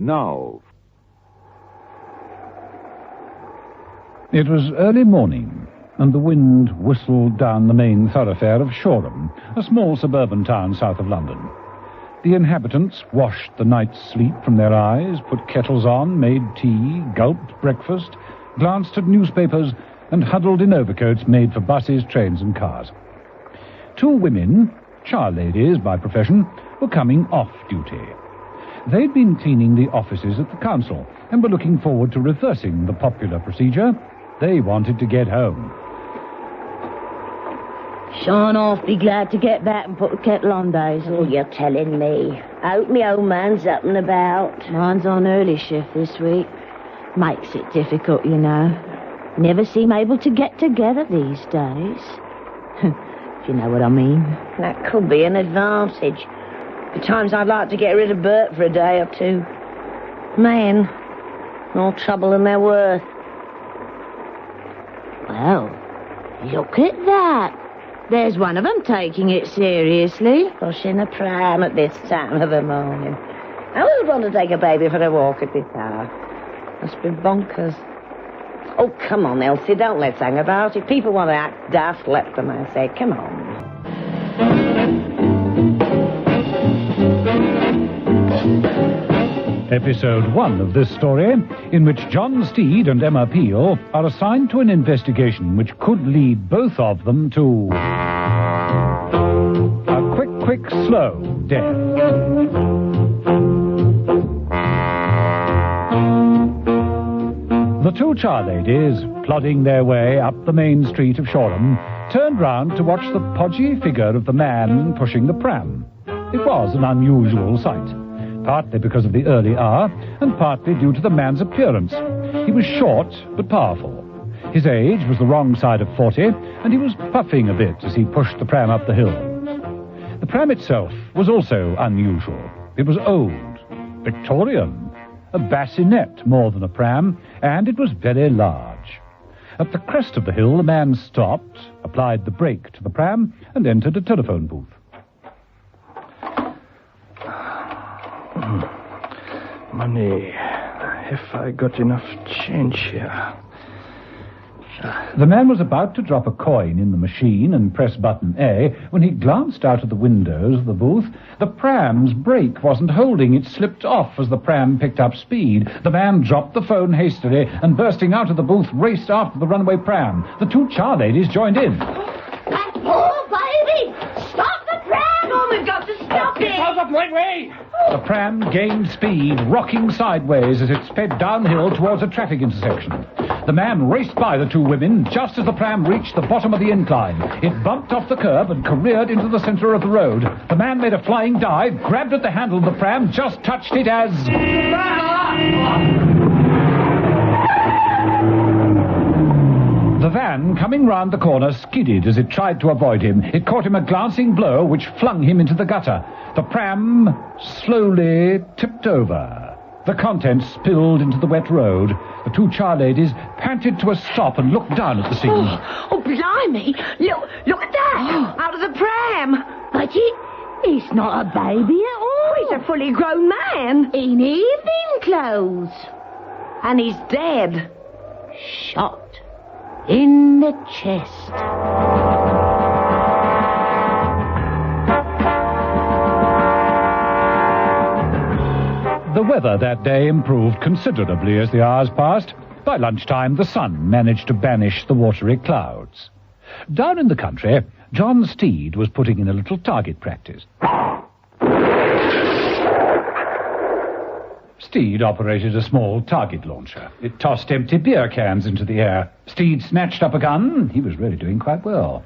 Now. It was early morning, and the wind whistled down the main thoroughfare of Shoreham, a small suburban town south of London. The inhabitants washed the night's sleep from their eyes, put kettles on, made tea, gulped breakfast, glanced at newspapers, and huddled in overcoats made for buses, trains, and cars. Two women, char-ladies by profession, were coming off duty. They'd been cleaning the offices at the council and were looking forward to reversing the popular procedure. They wanted to get home. Sure awfully glad to get back and put the kettle on, Daisy. Oh, you're telling me. Hope me old man's up and about. Mine's on early shift this week. Makes it difficult, you know. Never seem able to get together these days. If you know what I mean. That could be an advantage. At times I'd like to get rid of Bert for a day or two. Men, more trouble than they're worth. Well, look at that. There's one of them taking it seriously. Pushing a pram at this time of the morning. I wouldn't want to take a baby for a walk at this hour. Must be bonkers. Oh, come on, Elsie, don't let's hang about. If people want to act daft, let them, I say. Come on. Episode 1 of this story, in which John Steed and Emma Peel are assigned to an investigation which could lead both of them to a quick, slow death. The two char-ladies, plodding their way up the main street of Shoreham, turned round to watch the podgy figure of the man pushing the pram. It was an unusual sight. Partly because of the early hour, and partly due to the man's appearance. He was short, but powerful. His age was the wrong side of 40, and he was puffing a bit as he pushed the pram up the hill. The pram itself was also unusual. It was old, Victorian, a bassinet more than a pram, and it was very large. At the crest of the hill, the man stopped, applied the brake to the pram, and entered a telephone booth. Money. Have I got enough change here? The man was about to drop a coin in the machine and press button A when he glanced out of the windows of the booth. The pram's brake wasn't holding. It slipped off as the pram picked up speed. The man dropped the phone hastily and, bursting out of the booth, raced after the runaway pram. The two char-ladies joined in. That poor baby! Stop the pram! Oh, we've got to stop it! Get out of my way! The pram gained speed, rocking sideways as it sped downhill towards a traffic intersection. The man raced by the two women just as the pram reached the bottom of the incline. It bumped off the curb and careered into the center of the road. The man made a flying dive, grabbed at the handle of the pram, just touched it as... The van, coming round the corner, skidded as it tried to avoid him. It caught him a glancing blow which flung him into the gutter. The pram slowly tipped over. The contents spilled into the wet road. The two char-ladies panted to a stop and looked down at the scene. Oh, blimey! Look at that! Out of the pram! But he's not a baby at all. He's a fully grown man. In evening clothes. And he's dead. Shot in the chest. The weather that day improved considerably as the hours passed. By lunchtime, the sun managed to banish the watery clouds. Down in the country, John Steed was putting in a little target practice. Steed operated a small target launcher. It tossed empty beer cans into the air. Steed snatched up a gun. He was really doing quite well.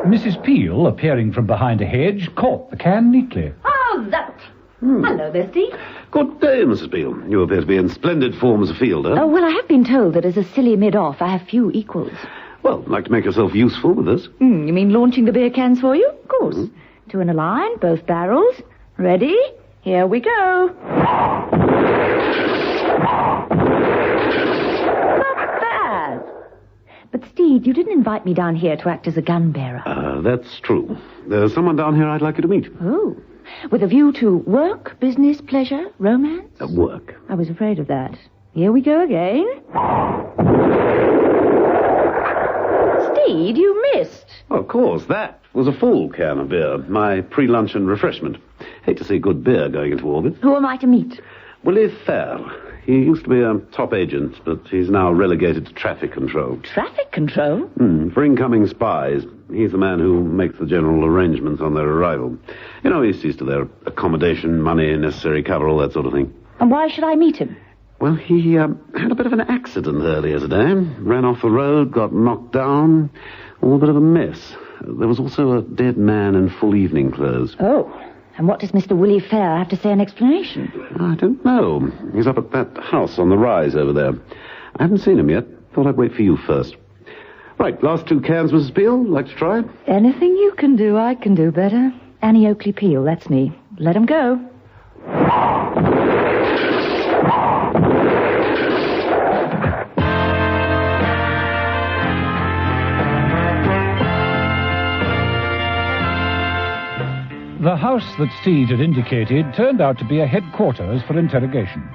Mrs. Peel, appearing from behind a hedge, caught the can neatly. Oh, that... Hello there, Steve. Good day, Mrs. Peel. You appear to be in splendid form as a fielder. Oh, well, I have been told that as a silly mid-off, I have few equals. Well, like to make yourself useful with this? You mean launching the beer cans for you? Of course. Two in a line, both barrels. Ready? Here we go. Not bad. But, Steed, you didn't invite me down here to act as a gun bearer. That's true. There's someone down here I'd like you to meet. Oh. With a view to work, business, pleasure, romance? Work. I was afraid of that. Here we go again. Steed, you missed. Of course, that was a full can of beer. My pre-luncheon refreshment. Hate to see good beer going into orbit. Who am I to meet? Willie Fair. He used to be a top agent, but he's now relegated to traffic control. Traffic control? For incoming spies. He's the man who makes the general arrangements on their arrival. You know, he sees to their accommodation, money, necessary cover, all that sort of thing. And why should I meet him? Well, he had a bit of an accident earlier today. Ran off the road, got knocked down. All a bit of a mess. There was also a dead man in full evening clothes. Oh, and what does Mr. Willie Fair have to say in explanation? I don't know. He's up at that house on the rise over there. I haven't seen him yet. Thought I'd wait for you first. Right, last 2 cans, Mrs. Peel. Like to try? Anything you can do, I can do better. Annie Oakley Peel, that's me. Let him go. The house that Steed had indicated turned out to be a headquarters for interrogation.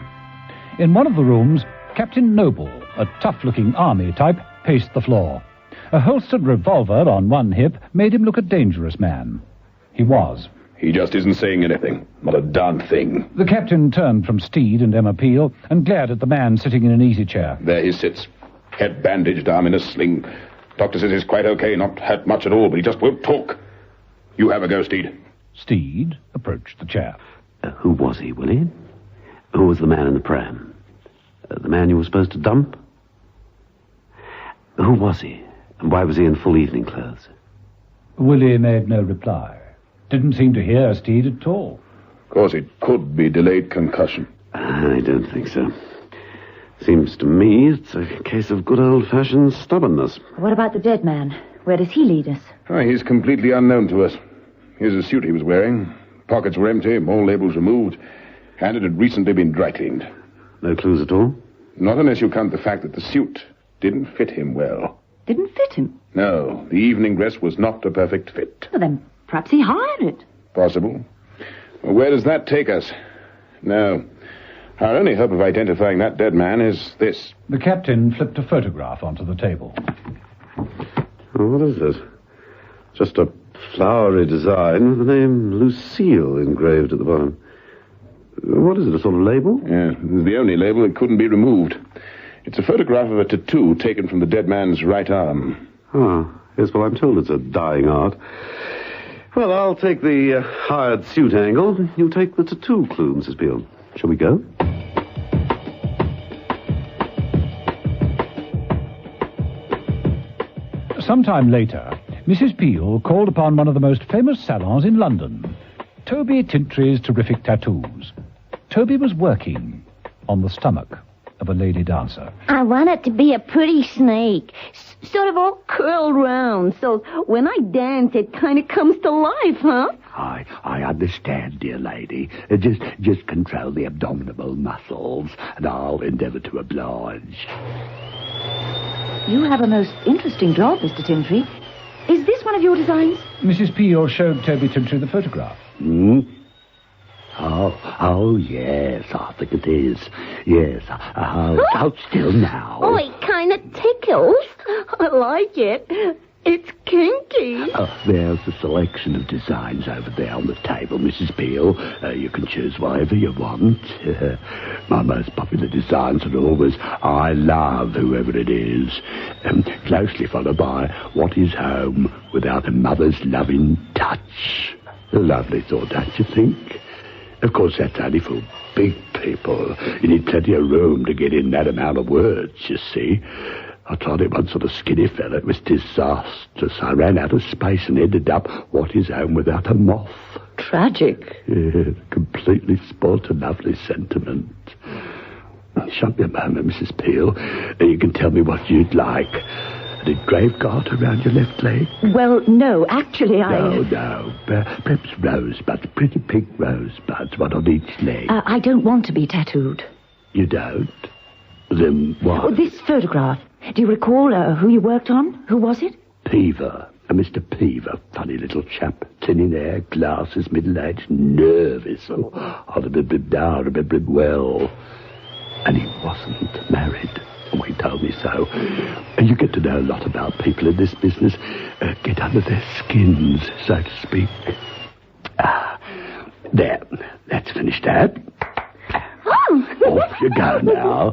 In one of the rooms, Captain Noble, a tough-looking army type, paced the floor. A holstered revolver on one hip made him look a dangerous man. He was. He just isn't saying anything. Not a darn thing. The captain turned from Steed and Emma Peel and glared at the man sitting in an easy chair. There he sits. Head bandaged, arm in a sling. Doctor says he's quite okay, not hurt much at all, but he just won't talk. You have a go, Steed. Steed approached the chair. Who was he, Willie? Who was the man in the pram? The man you were supposed to dump? Who was he? And why was he in full evening clothes? Willie made no reply. Didn't seem to hear Steed at all. Of course, it could be delayed concussion. I don't think so. Seems to me it's a case of good old-fashioned stubbornness. What about the dead man? Where does he lead us? Oh, he's completely unknown to us. Here's a suit he was wearing. Pockets were empty, all labels removed, and it had recently been dry cleaned. No clues at all? Not unless you count the fact that the suit didn't fit him well. Didn't fit him? No, the evening dress was not a perfect fit. Well, then perhaps he hired it. Possible. Well, where does that take us? No. Our only hope of identifying that dead man is this. The captain flipped a photograph onto the table. Oh, what is this? Just a flowery design with the name Lucille engraved at the bottom. What is it, a sort of label? Yeah, it's the only label that couldn't be removed. It's a photograph of a tattoo taken from the dead man's right arm. Ah, yes, well, I'm told it's a dying art. Well, I'll take the hired suit angle. You take the tattoo clue, Mrs. Peel. Shall we go? Sometime later, Mrs. Peel called upon one of the most famous salons in London, Toby Tintry's Terrific Tattoos. Toby was working on the stomach of a lady dancer. I want it to be a pretty snake, sort of all curled round, so when I dance it kind of comes to life, huh? I understand, dear lady. Just control the abdominal muscles, and I'll endeavour to oblige. You have a most interesting job, Mr. Tintry. Is this one of your designs? Mrs. Peel showed Toby Tintry the photograph. Oh, yes, I think it is. Yes, hold still now. Oh, it kind of tickles. I like it. It's kinky. There's a selection of designs over there on the table, Mrs. Peel. You can choose whatever you want. My most popular designs are always, I love whoever it is. Closely followed by, what is home without a mother's loving touch? A lovely thought, don't you think? Of course, that's only for big people. You need plenty of room to get in that amount of words, you see. I tried it once on a skinny fella. It was disastrous. I ran out of space and ended up, what is home without a moth? Tragic. Yeah, completely spoilt a lovely sentiment. Show me a moment, Mrs. Peel, and you can tell me what you'd like. An engraved garter around your left leg? Well, no, actually, No. Perhaps rosebuds, pretty pink rosebuds, one on each leg. I don't want to be tattooed. You don't? Then what? Oh, this photograph. Do you recall who you worked on? Who was it? Peaver. Mr. Peaver, funny little chap, thin in hair, glasses, middle-aged, nervous. Oh, I remember him now, I remember him well. And he wasn't married. He told me so. And you get to know a lot about people in this business. Get under their skins, so to speak. There. That's finished that. Off you go now.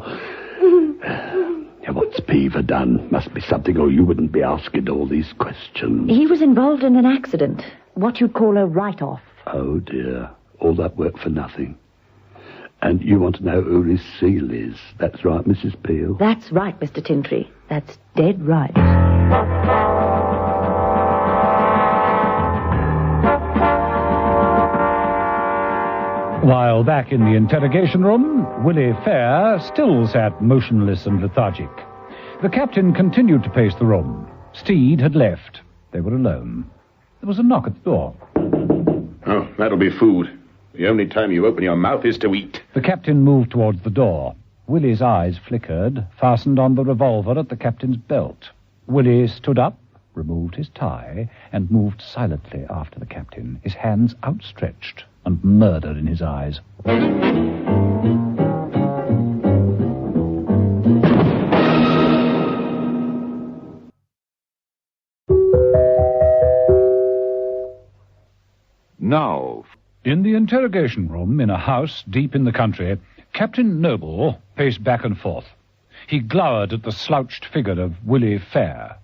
What's Peaver done? Must be something or you wouldn't be asking all these questions. He was involved in an accident. What you'd call a write-off. Oh, dear. All that work for nothing. And you want to know who his seal is. That's right, Mrs. Peel? That's right, Mr. Tintry. That's dead right. While back in the interrogation room, Willie Fair still sat motionless and lethargic. The captain continued to pace the room. Steed had left. They were alone. There was a knock at the door. Oh, that'll be food. The only time you open your mouth is to eat. The captain moved towards the door. Willie's eyes flickered, fastened on the revolver at the captain's belt. Willie stood up, removed his tie, and moved silently after the captain, his hands outstretched and murder in his eyes. Now, in the interrogation room in a house deep in the country, Captain Noble paced back and forth. He glowered at the slouched figure of Willie Fair.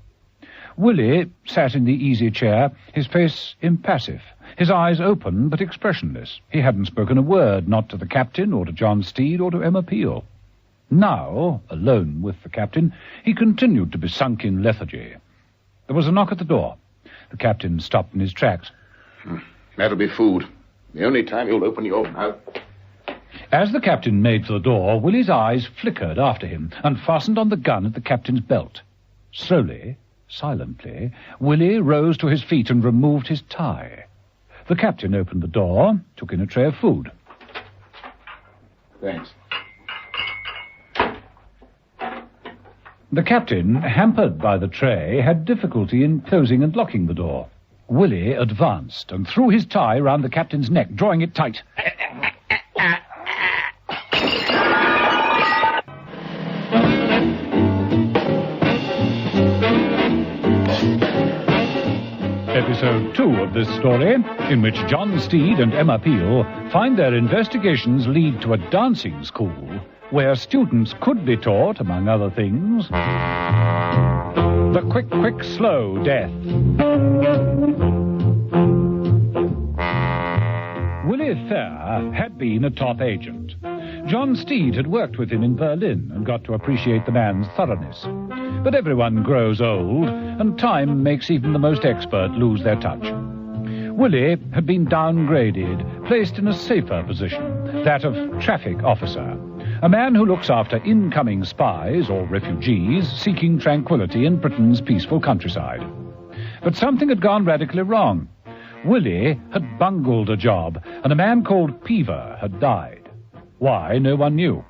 Willie sat in the easy chair, his face impassive, his eyes open but expressionless. He hadn't spoken a word, not to the captain or to John Steed or to Emma Peel. Now, alone with the captain, he continued to be sunk in lethargy. There was a knock at the door. The captain stopped in his tracks. That'll be food. The only time you'll open your mouth. As the captain made for the door, Willie's eyes flickered after him and fastened on the gun at the captain's belt. Slowly, silently, Willie rose to his feet and removed his tie. The captain opened the door, took in a tray of food. Thanks. The captain, hampered by the tray, had difficulty in closing and locking the door. Willie advanced and threw his tie round the captain's neck, drawing it tight. Episode 2 of this story, in which John Steed and Emma Peel find their investigations lead to a dancing school where students could be taught, among other things, the quick, quick, slow death. Willie Fair had been a top agent. John Steed had worked with him in Berlin and got to appreciate the man's thoroughness. But everyone grows old, and time makes even the most expert lose their touch. Willie had been downgraded, placed in a safer position, that of traffic officer, a man who looks after incoming spies or refugees seeking tranquility in Britain's peaceful countryside. But something had gone radically wrong. Willie had bungled a job, and a man called Peaver had died. Why, no one knew.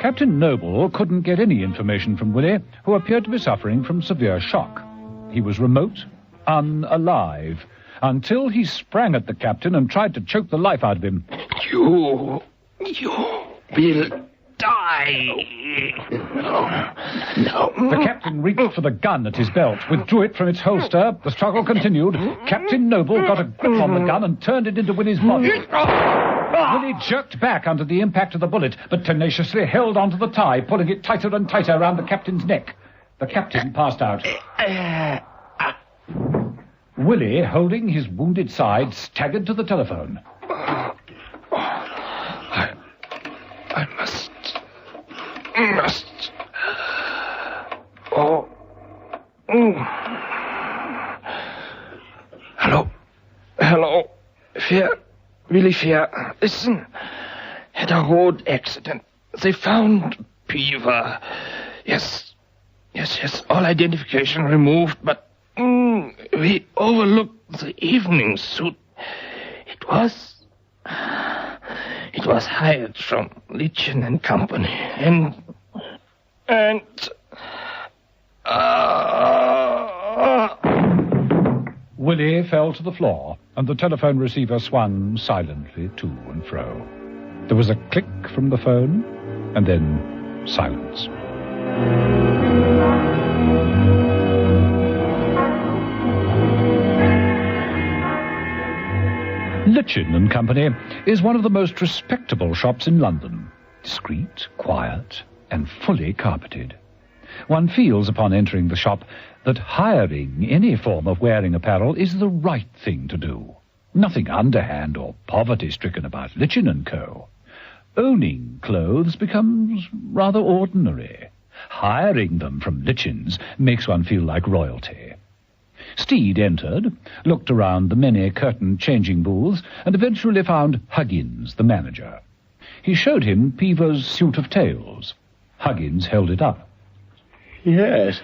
Captain Noble couldn't get any information from Willie, who appeared to be suffering from severe shock. He was remote, unalive, until he sprang at the captain and tried to choke the life out of him. You will die. No. The captain reached for the gun at his belt, withdrew it from its holster. The struggle continued. Captain Noble got a grip on the gun and turned it into Willie's body. Willie jerked back under the impact of the bullet, but tenaciously held onto the tie, pulling it tighter and tighter around the captain's neck. The captain passed out. Willie, holding his wounded side, staggered to the telephone. I must. Oh. Hello. Fair. Really fair. Listen. Had a road accident. They found Peaver. Yes. All identification removed, but we overlooked the evening suit. It was hired from Litchen and Company, and Willie fell to the floor, and the telephone receiver swung silently to and fro. There was a click from the phone, and then silence. Litchin and Company is one of the most respectable shops in London. Discreet, quiet, and fully carpeted. One feels upon entering the shop that hiring any form of wearing apparel is the right thing to do. Nothing underhand or poverty-stricken about Litchin & Co. Owning clothes becomes rather ordinary. Hiring them from Litchin's makes one feel like royalty. Steed entered, looked around the many curtained changing booths, and eventually found Huggins, the manager. He showed him Peever's suit of tails. Huggins held it up. Yes,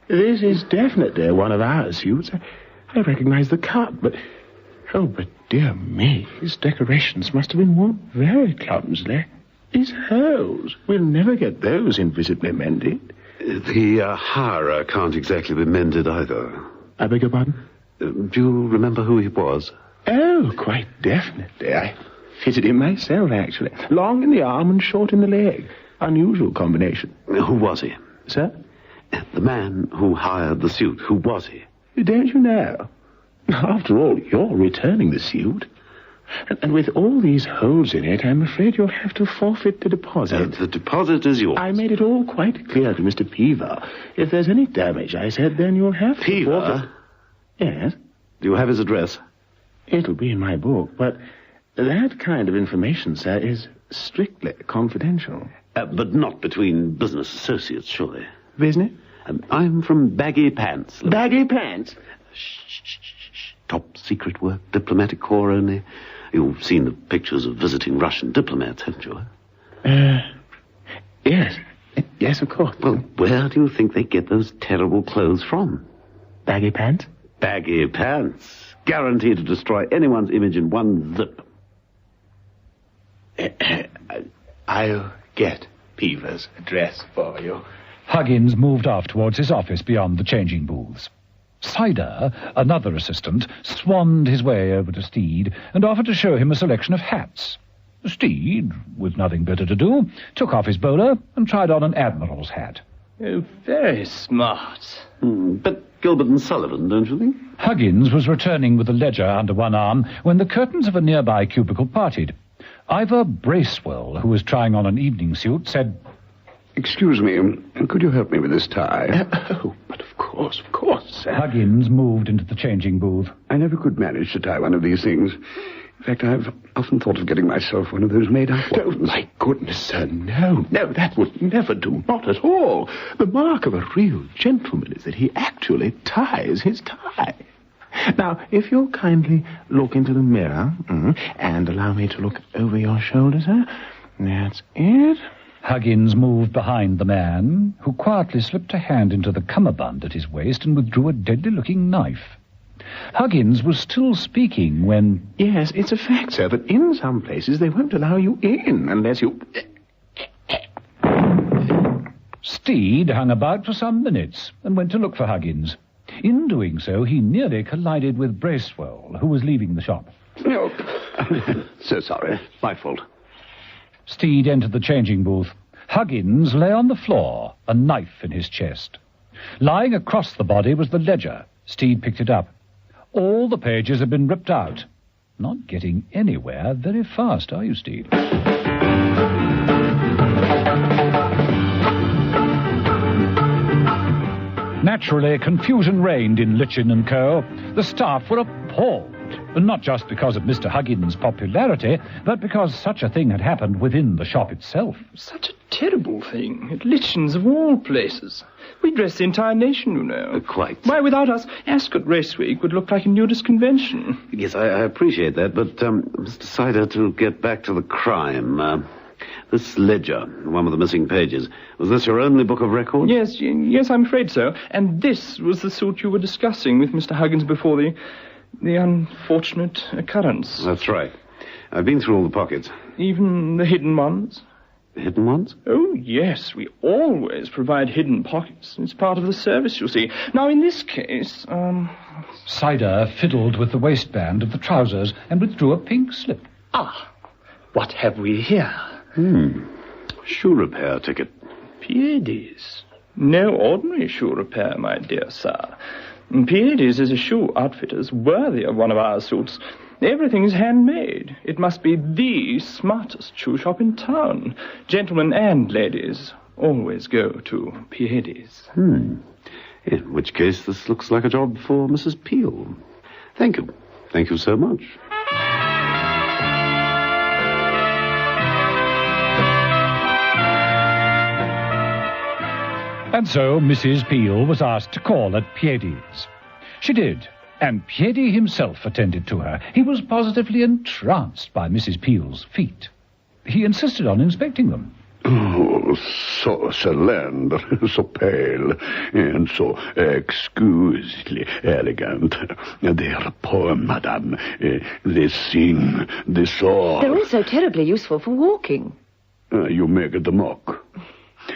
this is definitely one of our suits. I recognize the cut, but dear me, his decorations must have been worn very clumsily. His hose, we'll never get those invisibly mended. The hirer can't exactly be mended either. I beg your pardon? Do you remember who he was? Oh, quite definitely. I fitted him myself, actually. Long in the arm and short in the leg. Unusual combination. Who was he? Sir? The man who hired the suit. Who was he? Don't you know? After all, you're returning the suit. And with all these holes in it, I'm afraid you'll have to forfeit the deposit. The deposit is yours. I made it all quite clear to Mr. Peever. If there's any damage, I said, then you'll have to Peever? Yes? Do you have his address? It'll be in my book, but that kind of information, sir, is strictly confidential. But not between business associates, surely. Business? I'm from Baggy Pants. Baggy Pants? Shh. Top secret work, diplomatic corps only. You've seen the pictures of visiting Russian diplomats, haven't you? Yes. Yes, of course. Well, where do you think they get those terrible clothes from? Baggy Pants? Baggy Pants. Guaranteed to destroy anyone's image in one zip. I'll get Peever's address for you. Huggins moved off towards his office beyond the changing booths. Sider, another assistant, swanned his way over to Steed and offered to show him a selection of hats. Steed, with nothing better to do, took off his bowler and tried on an admiral's hat. Oh, very smart. But Gilbert and Sullivan, don't you think? Huggins was returning with a ledger under one arm when the curtains of a nearby cubicle parted. Ivor Bracewell, who was trying on an evening suit, said, "Excuse me, could you help me with this tie?" But of course, sir. Huggins moved into the changing booth. I never could manage to tie one of these things. In fact, I've often thought of getting myself one of those made-up ones. Oh, my goodness, sir, no, that would never do, not at all. The mark of a real gentleman is that he actually ties his tie. Now, if you'll kindly look into the mirror, and allow me to look over your shoulder, sir. That's it. Huggins moved behind the man, who quietly slipped a hand into the cummerbund at his waist and withdrew a deadly-looking knife. Huggins was still speaking when... Yes, it's a fact, sir, that in some places they won't allow you in unless you... Steed hung about for some minutes and went to look for Huggins. In doing so, he nearly collided with Bracewell, who was leaving the shop. Oh, so sorry. My fault. Steed entered the changing booth. Huggins lay on the floor, a knife in his chest. Lying across the body was the ledger. Steed picked it up. All the pages had been ripped out. Not getting anywhere very fast, are you, Steed? Naturally, confusion reigned in Litchin & Co. The staff were appalled. Not just because of Mr. Huggins' popularity, but because such a thing had happened within the shop itself. Such a terrible thing. At Litchin's of all places. We dress the entire nation, you know. Quite. Why, without us, Ascot Race Week would look like a nudist convention. Yes, I appreciate that, but, Mr. Sider, to get back to the crime, this ledger, one with the missing pages, was this your only book of records? Yes, I'm afraid so. And this was the suit you were discussing with Mr. Huggins before the unfortunate occurrence. That's right. I've been through all the pockets. Even the hidden ones? Hidden ones? Oh, yes, we always provide hidden pockets. It's part of the service, you see. Now, in this case, Cider fiddled with the waistband of the trousers and withdrew a pink slip. What have we here? Shoe repair ticket. Piedis. No ordinary shoe repair, my dear sir. Piedis is a shoe outfitters worthy of one of our suits. Everything is handmade. It must be the smartest shoe shop in town. Gentlemen and ladies always go to Piedis. In which case, this looks like a job for Mrs. Peel. Thank you. Thank you so much. And so Mrs. Peel was asked to call at Piedis. She did, and Piedi himself attended to her. He was positively entranced by Mrs. Peel's feet. He insisted on inspecting them. Oh, so slender, so pale, and so exquisitely elegant. They're a poem, madame. They sing, they soar. They're also terribly useful for walking. You make the mock.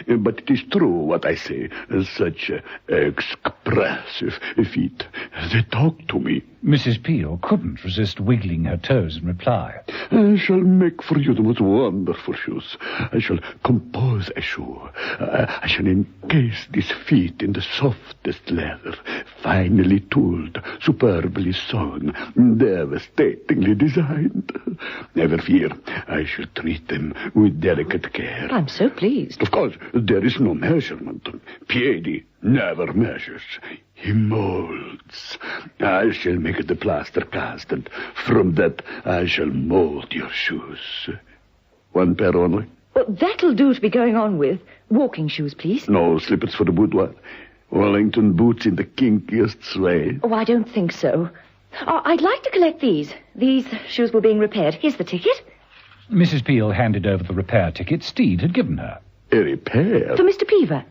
But it is true what I say. Such expressive feet. They talk to me. Mrs. Peel couldn't resist wiggling her toes in reply. I shall make for you the most wonderful shoes. I shall compose a shoe. I shall encase these feet in the softest leather, finely tooled, superbly sewn, devastatingly designed. Never fear, I shall treat them with delicate care. I'm so pleased. Of course, there is no measurement. Piedi never measures. He molds. I shall make the plaster cast, and from that I shall mold your shoes. One pair only? Well, that'll do to be going on with. Walking shoes, please. No slippers for the boudoir. Wellington boots in the kinkiest way. Oh, I don't think so. I'd like to collect these. These shoes were being repaired. Here's the ticket. Mrs. Peel handed over the repair ticket Steed had given her. A repair? For Mr. Peaver.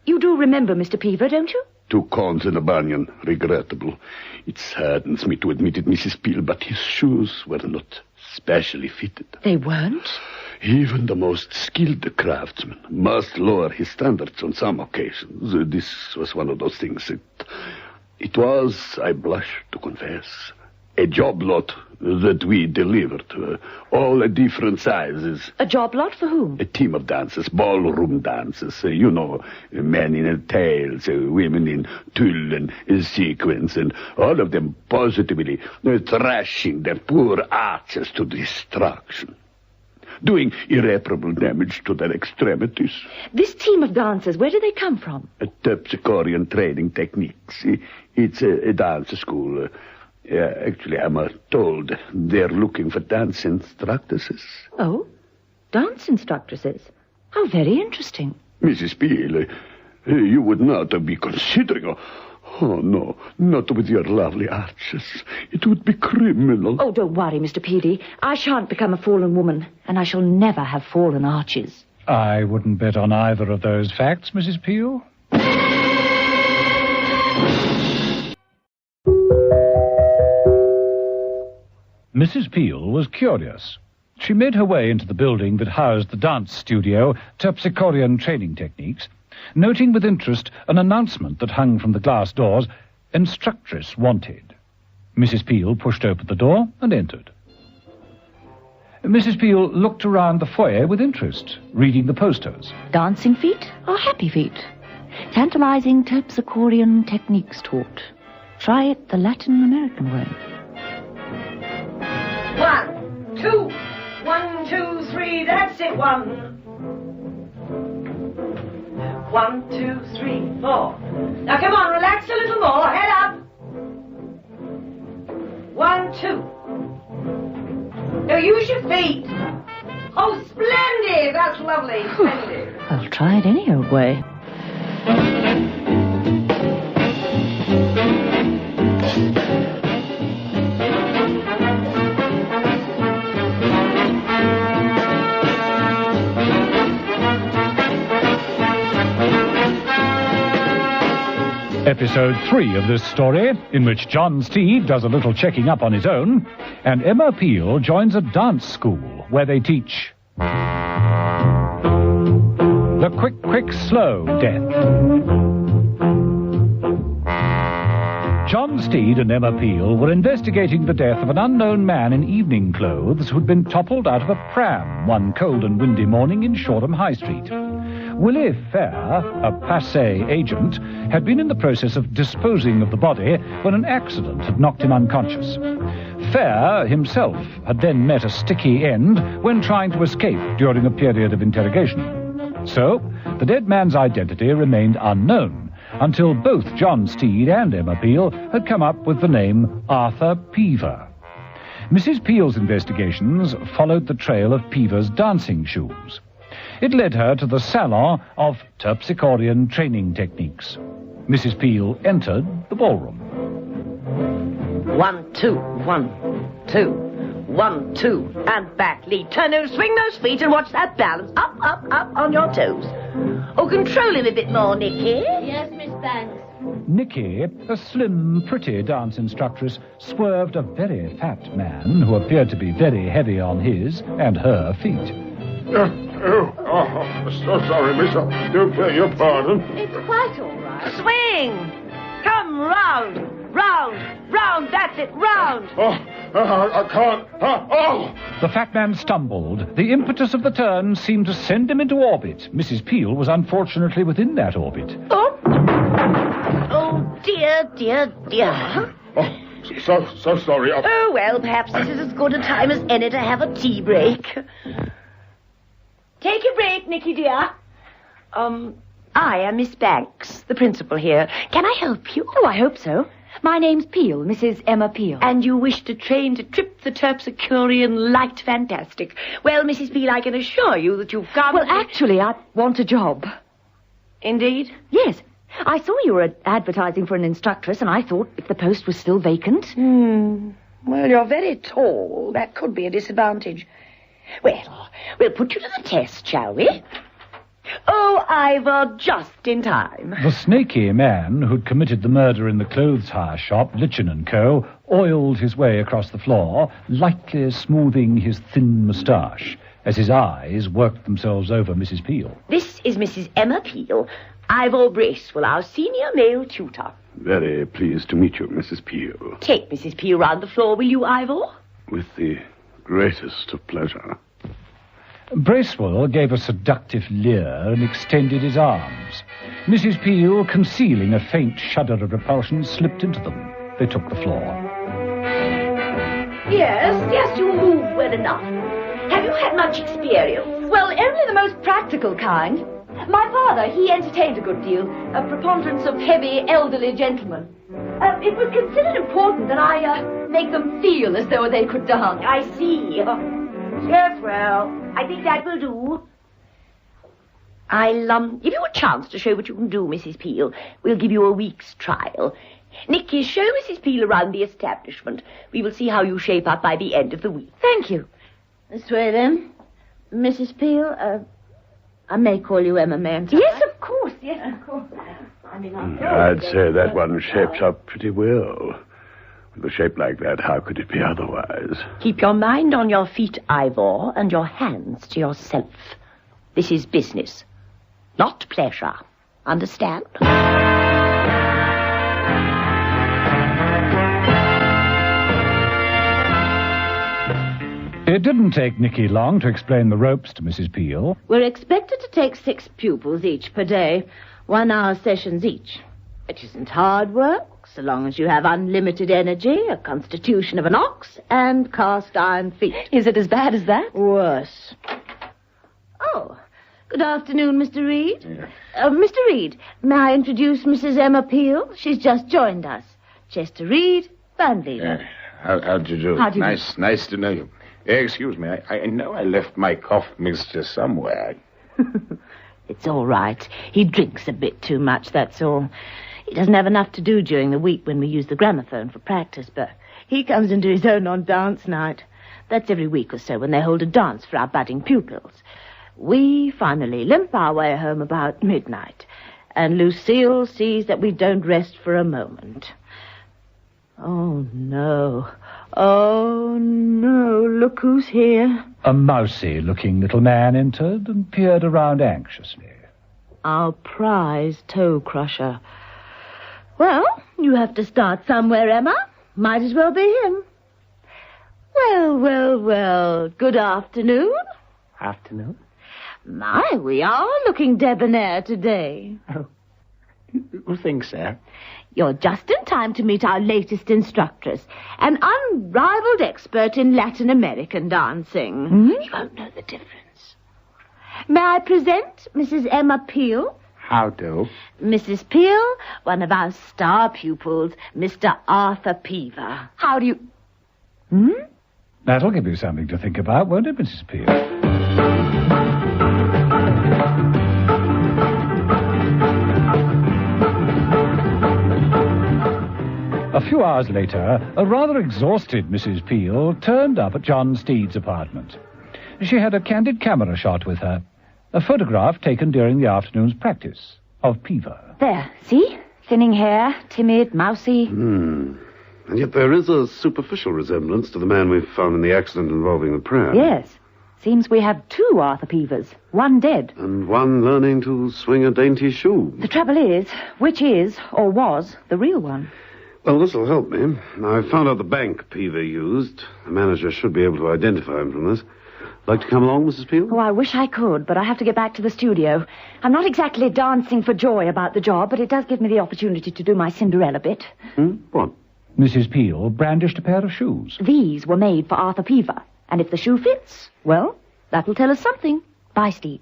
You do remember Mr. Peaver, don't you? 2 cons and a banyan. Regrettable. It saddens me to admit it, Mrs. Peel, but his shoes were not specially fitted. They weren't? Even the most skilled craftsman must lower his standards on some occasions. This was one of those things. It was, I blush to confess, a job lot that we delivered. All at different sizes. A job lot for whom? A team of dancers, ballroom dancers. Men in tails, women in tulle and sequins, and all of them positively thrashing their poor arches to destruction, doing irreparable damage to their extremities. This team of dancers, where do they come from? Terpsichorean training techniques. It's a dance school. Actually, I'm told they're looking for dance instructresses. Oh? Dance instructresses? How very interesting. Mrs. Peel, you would not be considering... Oh, no, not with your lovely arches. It would be criminal. Oh, don't worry, Mr. Peedy. I shan't become a fallen woman, and I shall never have fallen arches. I wouldn't bet on either of those facts, Mrs. Peel. Mrs. Peel was curious. She made her way into the building that housed the dance studio, Terpsichorean Training Techniques, noting with interest an announcement that hung from the glass doors, "Instructress wanted." Mrs. Peel pushed open the door and entered. Mrs. Peel looked around the foyer with interest, reading the posters. Dancing feet or happy feet? Tantalizing Terpsichorean techniques taught. Try it the Latin American way. 1, 2, 1, 2, 3, that's it, 1. 1, 2, 3, 4. Now come on, relax a little more, head up. 1, 2. Now use your feet. Oh, splendid, that's lovely, splendid. I'll try it any old way. Episode 3 of this story, in which John Steed does a little checking up on his own, and Emma Peel joins a dance school where they teach The quick, slow death. John Steed and Emma Peel were investigating the death of an unknown man in evening clothes who'd been toppled out of a pram one cold and windy morning in Shoreham High Street. Willie Fair, a passé agent, had been in the process of disposing of the body when an accident had knocked him unconscious. Fair himself had then met a sticky end when trying to escape during a period of interrogation. So, the dead man's identity remained unknown until both John Steed and Emma Peel had come up with the name Arthur Peever. Mrs. Peel's investigations followed the trail of Peever's dancing shoes. It led her to the salon of Terpsichorean training techniques. Mrs. Peel entered the ballroom. 1, 2, 1, 2, 1, 2, and back, lead, turn those, swing those feet and watch that balance. Up, up, up on your toes. Oh, control him a bit more, Nicky. Yes, Miss Banks. Nicky, a slim, pretty dance instructress, swerved a very fat man who appeared to be very heavy on his and her feet. So sorry, miss. I do beg your pardon. It's quite all right. Swing! Come round, round, round, that's it, round! I can't. The fat man stumbled. The impetus of the turn seemed to send him into orbit. Mrs. Peel was unfortunately within that orbit. Oh, dear, dear, dear. Oh, so sorry. Oh, well, perhaps this is as good a time as any to have a tea break. Take a break, Nicky, dear. I am Miss Banks, the principal here. Can I help you? Oh, I hope so. My name's Peel, Mrs. Emma Peel. And you wish to train to trip the Terpsichorean light fantastic. Well, Mrs. Peel, I can assure you that you've come... Well, actually, I want a job. Indeed? Yes. I saw you were advertising for an instructress, and I thought if the post was still vacant... Well, you're very tall. That could be a disadvantage. Well, we'll put you to the test, shall we? Oh, Ivor, just in time. The snaky man who'd committed the murder in the clothes hire shop, Lichen & Co., oiled his way across the floor, lightly smoothing his thin moustache as his eyes worked themselves over Mrs. Peel. This is Mrs. Emma Peel. Ivor Bracewell, our senior male tutor. Very pleased to meet you, Mrs. Peel. Take Mrs. Peel round the floor, will you, Ivor? With the greatest of pleasure. Bracewell gave a seductive leer and extended his arms. Mrs. Peel, concealing a faint shudder of repulsion, slipped into them. They took the floor. Yes, you move well enough. Have you had much experience? Well, only the most practical kind. My father, he entertained a good deal, a preponderance of heavy, elderly gentlemen. It was considered important that I make them feel as though they could dance. I see. Yes, well, I think that will do. I'll give you a chance to show what you can do, Mrs. Peel. We'll give you a week's trial. Nicky, show Mrs. Peel around the establishment. We will see how you shape up by the end of the week. Thank you. This way, then. Mrs. Peel, I may call you Emma, ma'am. Yes, of course. Yes, of course. I'd say that one shapes up pretty well. With a shape like that, how could it be otherwise? Keep your mind on your feet, Ivor, and your hands to yourself. This is business, not pleasure. Understand? It didn't take Nicky long to explain the ropes to Mrs. Peel. We're expected to take 6 pupils each per day, 1-hour sessions each. It isn't hard work, so long as you have unlimited energy, a constitution of an ox, and cast iron feet. Is it as bad as that? Worse. Oh, good afternoon, Mr. Reed. Mr. Reed, may I introduce Mrs. Emma Peel? She's just joined us. Chester Reed, band leader. How'd you do? How do you Nice to know you. Excuse me, I know I left my cough mixture somewhere. It's all right. He drinks a bit too much, that's all. He doesn't have enough to do during the week when we use the gramophone for practice, but he comes into his own on dance night. That's every week or so when they hold a dance for our budding pupils. We finally limp our way home about midnight, and Lucille sees that we don't rest for a moment. Oh, no. Oh, no. Look who's here. A mousy-looking little man entered and peered around anxiously. our prize toe crusher. Well, you have to start somewhere, Emma. Might as well be him. Well. Good afternoon. Afternoon? My, we are looking debonair today. Oh. You think so? You're just in time to meet our latest instructress, an unrivaled expert in Latin American dancing. You won't know the difference. May I present Mrs. Emma Peel? How do? Mrs. Peel, one of our star pupils, Mr. Arthur Peaver. How do you... That'll give you something to think about, won't it, Mrs. Peel? A few hours later, a rather exhausted Mrs. Peel turned up at John Steed's apartment. She had a candid camera shot with her, a photograph taken during the afternoon's practice of Peaver. There, see? Thinning hair, timid, mousy. And yet there is a superficial resemblance to the man we found in the accident involving the pram. Yes. Seems we have 2 Arthur Peavers. One dead. And one learning to swing a dainty shoe. The trouble is, which is, or was, the real one? Well, this will help me. I found out the bank Peaver used. The manager should be able to identify him from this. Like to come along, Mrs. Peel? Oh, I wish I could, but I have to get back to the studio. I'm not exactly dancing for joy about the job, but it does give me the opportunity to do my Cinderella bit. What? Mrs. Peel brandished a pair of shoes. These were made for Arthur Peaver, and if the shoe fits, well, that'll tell us something. Bye, Steed.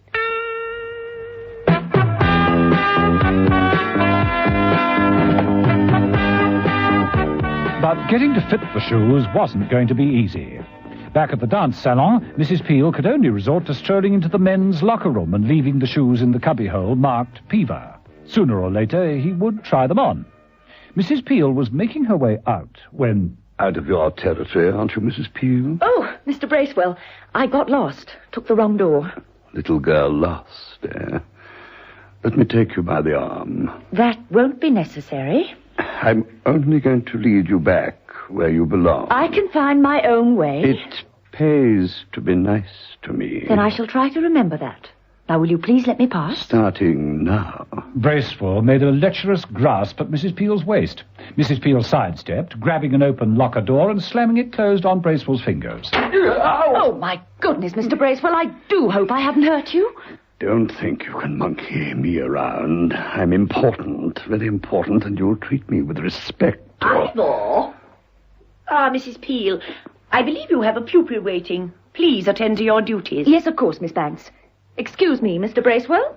But getting to fit the shoes wasn't going to be easy. Back at the dance salon, Mrs. Peel could only resort to strolling into the men's locker room and leaving the shoes in the cubbyhole marked Peaver. Sooner or later, he would try them on. Mrs. Peel was making her way out when... Out of your territory, aren't you, Mrs. Peel? Oh, Mr. Bracewell, I got lost. Took the wrong door. Little girl lost, eh? Let me take you by the arm. That won't be necessary. I'm only going to lead you back where you belong. I can find my own way. It pays to be nice to me. Then I shall try to remember that. Now, will you please let me pass? Starting now. Bracewell made a lecherous grasp at Mrs. Peel's waist. Mrs. Peel sidestepped, grabbing an open locker door and slamming it closed on Bracewell's fingers. Oh, my goodness, Mr. Bracewell, I do hope I haven't hurt you. Don't think you can monkey me around. I'm important, very important, and you'll treat me with respect. Ivor? Mrs. Peel, I believe you have a pupil waiting. Please attend to your duties. Yes, of course, Miss Banks. Excuse me, Mr. Bracewell?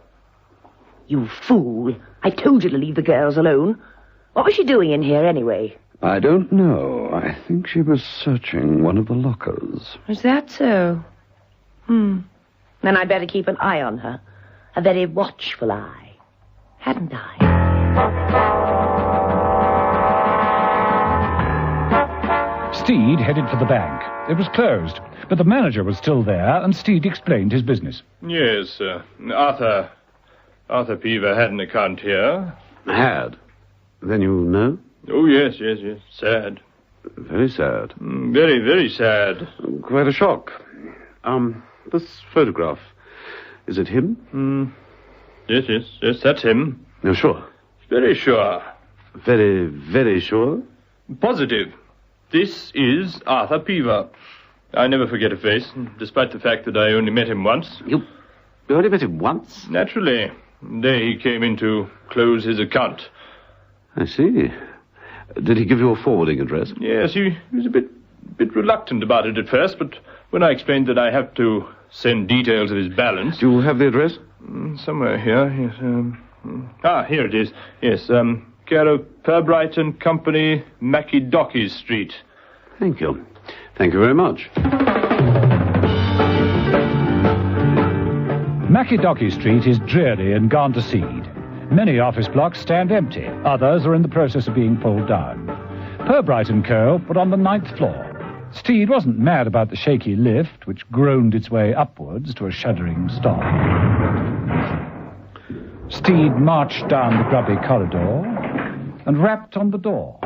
You fool. I told you to leave the girls alone. What was she doing in here, anyway? I don't know. I think she was searching one of the lockers. Is that so? Then I'd better keep an eye on her. A very watchful eye. Hadn't I? Steed headed for the bank. It was closed, but the manager was still there, and Steed explained his business. Yes, Arthur Peaver had an account here. Had? Then you know? Oh, yes. Sad. Very sad. Very, very sad. Quite a shock. This photograph, is it him? Yes, that's him. You're sure? Very sure. Very, very sure? Positive. This is Arthur Peaver. I never forget a face, despite the fact that I only met him once. You only met him once? Naturally. The day he came in to close his account. I see. Did he give you a forwarding address? Yes, he was a bit reluctant about it at first, but when I explained that I have to send details of his balance... Do you have the address? Somewhere here, yes. Here it is. Yes, care of Purbright and Company, Mackie Street. Thank you. Thank you very much. Mackie Street is dreary and gone to seed. Many office blocks stand empty. Others are in the process of being pulled down. Purbright & Co. were on the 9th floor. Steed wasn't mad about the shaky lift, which groaned its way upwards to a shuddering stop. Steed marched down the grubby corridor and rapped on the door.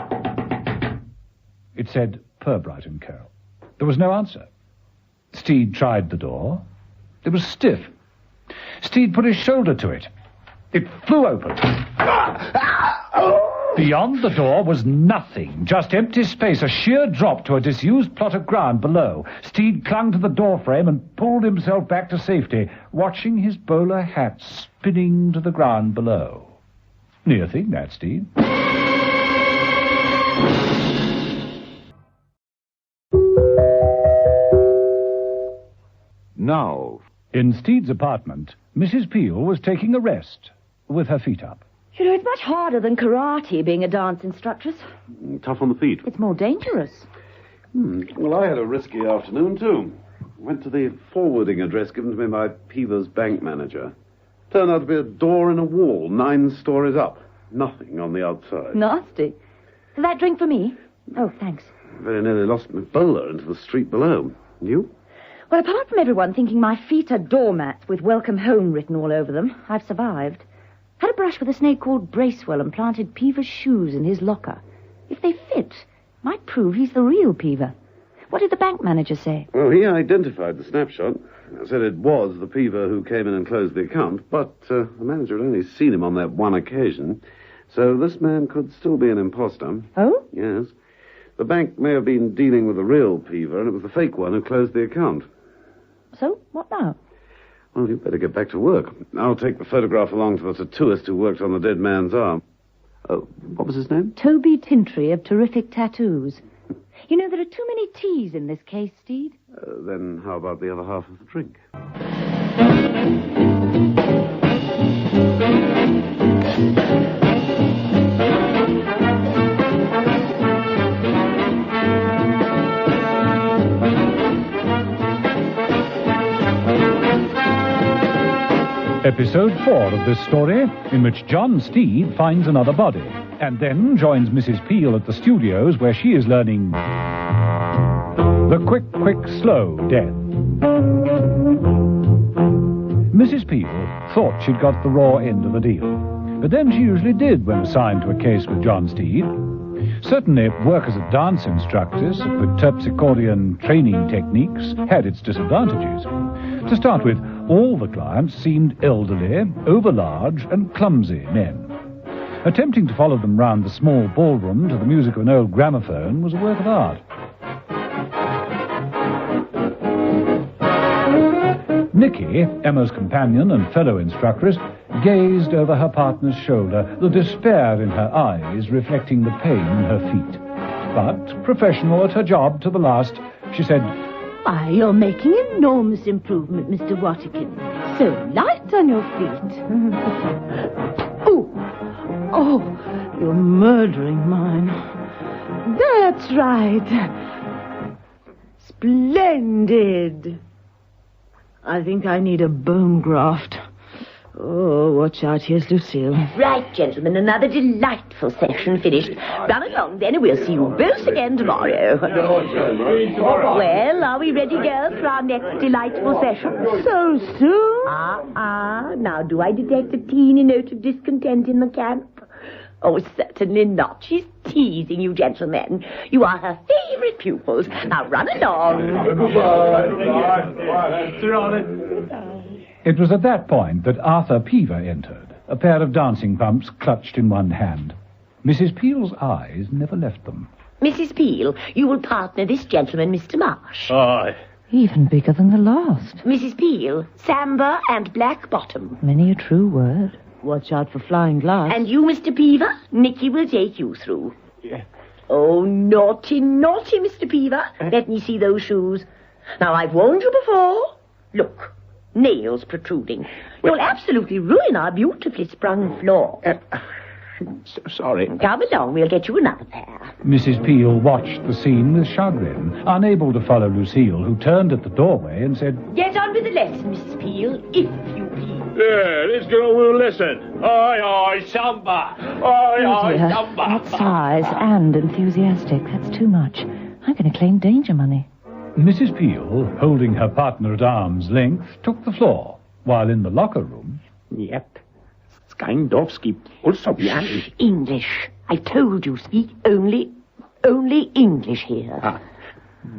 It said Purbright & Co. There was no answer. Steed tried the door. It was stiff. Steed put his shoulder to it. It flew open. Beyond the door was nothing, just empty space, a sheer drop to a disused plot of ground below. Steed clung to the doorframe and pulled himself back to safety, watching his bowler hat spinning to the ground below. Near thing, that, Steed. Now, in Steed's apartment, Mrs. Peel was taking a rest, with her feet up. You know, it's much harder than karate being a dance instructress. Tough on the feet. It's more dangerous. Well, I had a risky afternoon, too. Went to the forwarding address given to me by Peever's bank manager. Turned out to be a door in a wall, 9 stories up. Nothing on the outside. Nasty. Is that drink for me? Oh, thanks. Very nearly lost my bowler into the street below. You? Well, apart from everyone thinking my feet are doormats with welcome home written all over them, I've survived. Had a brush with a snake called Bracewell and planted Peever's shoes in his locker. If they fit, might prove he's the real Peever. What did the bank manager say? Well, he identified the snapshot. Said it was the Peever who came in and closed the account, but the manager had only seen him on that one occasion. So this man could still be an imposter. Oh? Yes. The bank may have been dealing with the real Peever, and it was the fake one who closed the account. So, what now? Well, you'd better get back to work. I'll take the photograph along to the tattooist who worked on the dead man's arm. What was his name? Toby Tintry of Terrific Tattoos. You know, there are too many T's in this case, Steed. Then how about the other half of the drink? Episode 4 of this story, in which John Steed finds another body, and then joins Mrs. Peel at the studios where she is learning the quick, slow death. Mrs. Peel thought she'd got the raw end of the deal, but then she usually did when assigned to a case with John Steed. Certainly, work as a dance instructress with terpsichorean training techniques had its disadvantages. To start with, all the clients seemed elderly, overlarge, and clumsy men. Attempting to follow them round the small ballroom to the music of an old gramophone was a work of art. Nicky, Emma's companion and fellow instructress, gazed over her partner's shoulder, the despair in her eyes reflecting the pain in her feet. But, professional at her job to the last, she said, "Why, you're making enormous improvement, Mr. Waterkin. So light on your feet." Oh, you're murdering mine. That's right. Splendid. I think I need a bone graft. Oh, watch out, here's Lucille. Right, gentlemen, another delightful session finished. Run along, then, and we'll see you both again tomorrow. Well, are we ready, girls, for our next delightful session? So soon? Now, do I detect a teeny note of discontent in the camp? Oh, certainly not. She's teasing you, gentlemen. You are her favourite pupils. Now, run along. It was at that point that Arthur Peever entered, a pair of dancing pumps clutched in one hand. Mrs. Peel's eyes never left them. Mrs. Peel, you will partner this gentleman, Mr. Marsh. Aye. Even bigger than the last. Mrs. Peel, Samba and Black Bottom. Many a true word. Watch out for flying glass. And you, Mr. Peever, Nicky will take you through. Yeah. Oh, naughty, Mr. Peever. Let me see those shoes. Now, I've warned you before. Look, nails protruding. You'll absolutely ruin our beautifully sprung floor. Sorry. Come along, we'll get you another pair. Mrs. Peel watched the scene with chagrin, unable to follow Lucille, who turned at the doorway and said, Get on with the lesson, Mrs. Peel, if you please. Yeah, this girl will listen. Aye, Samba. Aye, Dear, Samba. that size and enthusiastic. That's too much. I'm going to claim danger money. Mrs. Peel, holding her partner at arm's length, took the floor, while in the locker room... Yep. Skandowski also behind. English. I told you, speak only English here.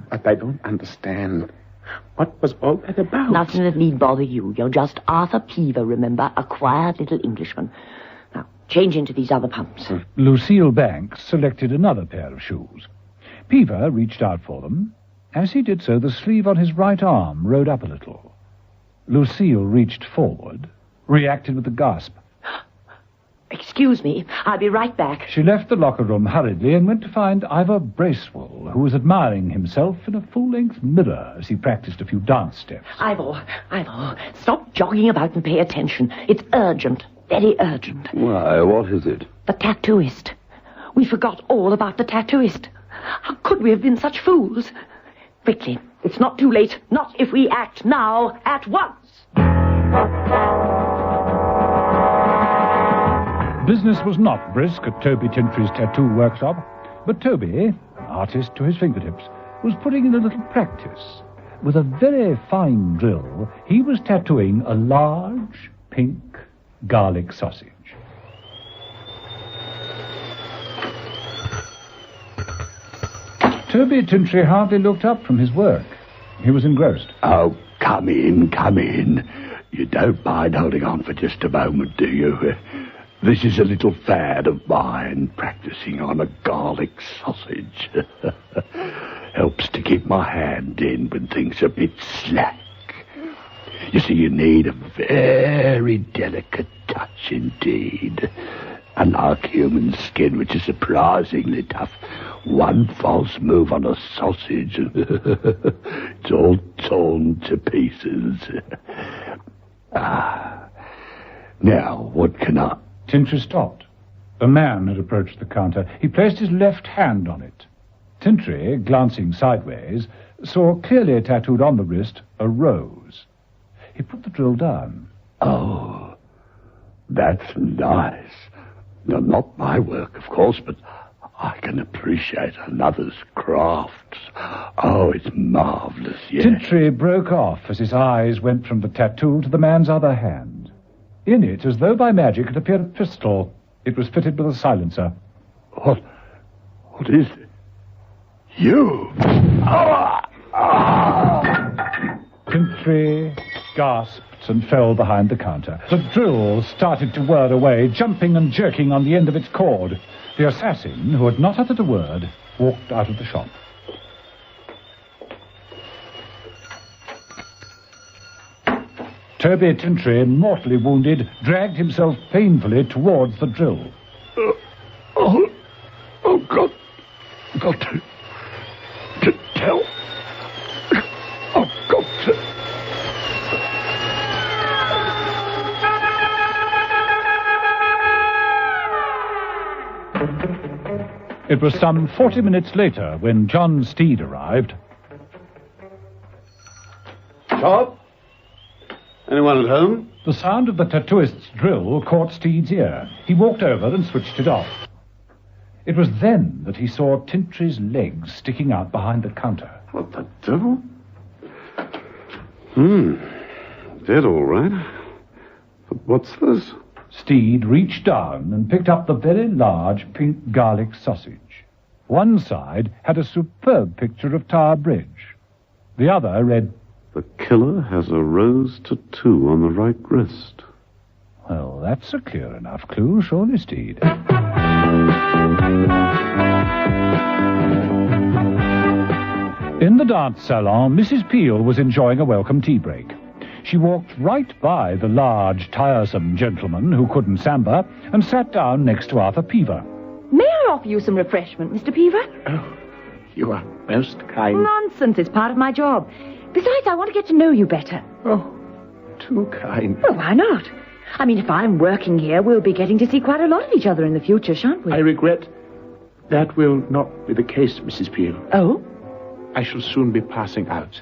But I don't understand. What was all that about? Nothing that need bother you. You're just Arthur Peever, remember? A quiet little Englishman. Now, change into these other pumps. Lucille Banks selected another pair of shoes. Peever reached out for them. As he did so, the sleeve on his right arm rode up a little. Lucille reached forward, reacted with a gasp. Excuse me, I'll be right back. She left the locker room hurriedly and went to find Ivor Bracewell, who was admiring himself in a full-length mirror as he practiced a few dance steps. Ivor, stop jogging about and pay attention. It's urgent, very urgent. Why, what is it? The tattooist. We forgot all about the tattooist. How could we have been such fools? Quickly, it's not too late. Not if we act now, at once. Business was not brisk at Toby Tintry's tattoo workshop, but Toby, artist to his fingertips, was putting in a little practice. With a very fine drill, he was tattooing a large, pink, garlic sausage. Toby Tintry hardly looked up from his work. He was engrossed. Oh, come in, come in. You don't mind holding on for just a moment, do you? This is a little fad of mine, practicing on a garlic sausage. Helps to keep my hand in when things are a bit slack. You see, you need a very delicate touch indeed. Unlike human skin, which is surprisingly tough, one false move on a sausage, it's all torn to pieces. Now, what can I... Tintry stopped. A man had approached the counter. He placed his left hand on it. Tintry, glancing sideways, saw clearly tattooed on the wrist a rose. He put the drill down. Oh, that's nice. Now, not my work, of course, but I can appreciate another's crafts. Oh, it's marvellous, yes. Tintry broke off as his eyes went from the tattoo to the man's other hand. In it, as though by magic, had appeared a pistol. It was fitted with a silencer. What is it? You! Tintry gasped and fell behind the counter. The drill started to whir away, jumping and jerking on the end of its cord. The assassin, who had not uttered a word, walked out of the shop. Toby Tintry, mortally wounded, dragged himself painfully towards the drill. Oh, God. Got to tell. I've got to... It was some 40 minutes later when John Steed arrived. Shop? Anyone at home? The sound of the tattooist's drill caught Steed's ear. He walked over and switched it off. It was then that he saw Tintry's legs sticking out behind the counter. What the devil? Dead all right. But what's this? Steed reached down and picked up the very large pink garlic sausage. One side had a superb picture of Tower Bridge. The other read, "The killer has a rose tattoo on the right wrist." Well, that's a clear enough clue, surely, Steed. In the dance salon, Mrs. Peel was enjoying a welcome tea break. She walked right by the large, tiresome gentleman who couldn't samba and sat down next to Arthur Peever. May I offer you some refreshment, Mr. Peever? Oh, you are most kind. Nonsense, it's part of my job. Besides, I want to get to know you better. Oh, too kind. Well, why not? I mean, if I'm working here, we'll be getting to see quite a lot of each other in the future, shan't we? I regret that will not be the case, Mrs. Peel. Oh? I shall soon be passing out.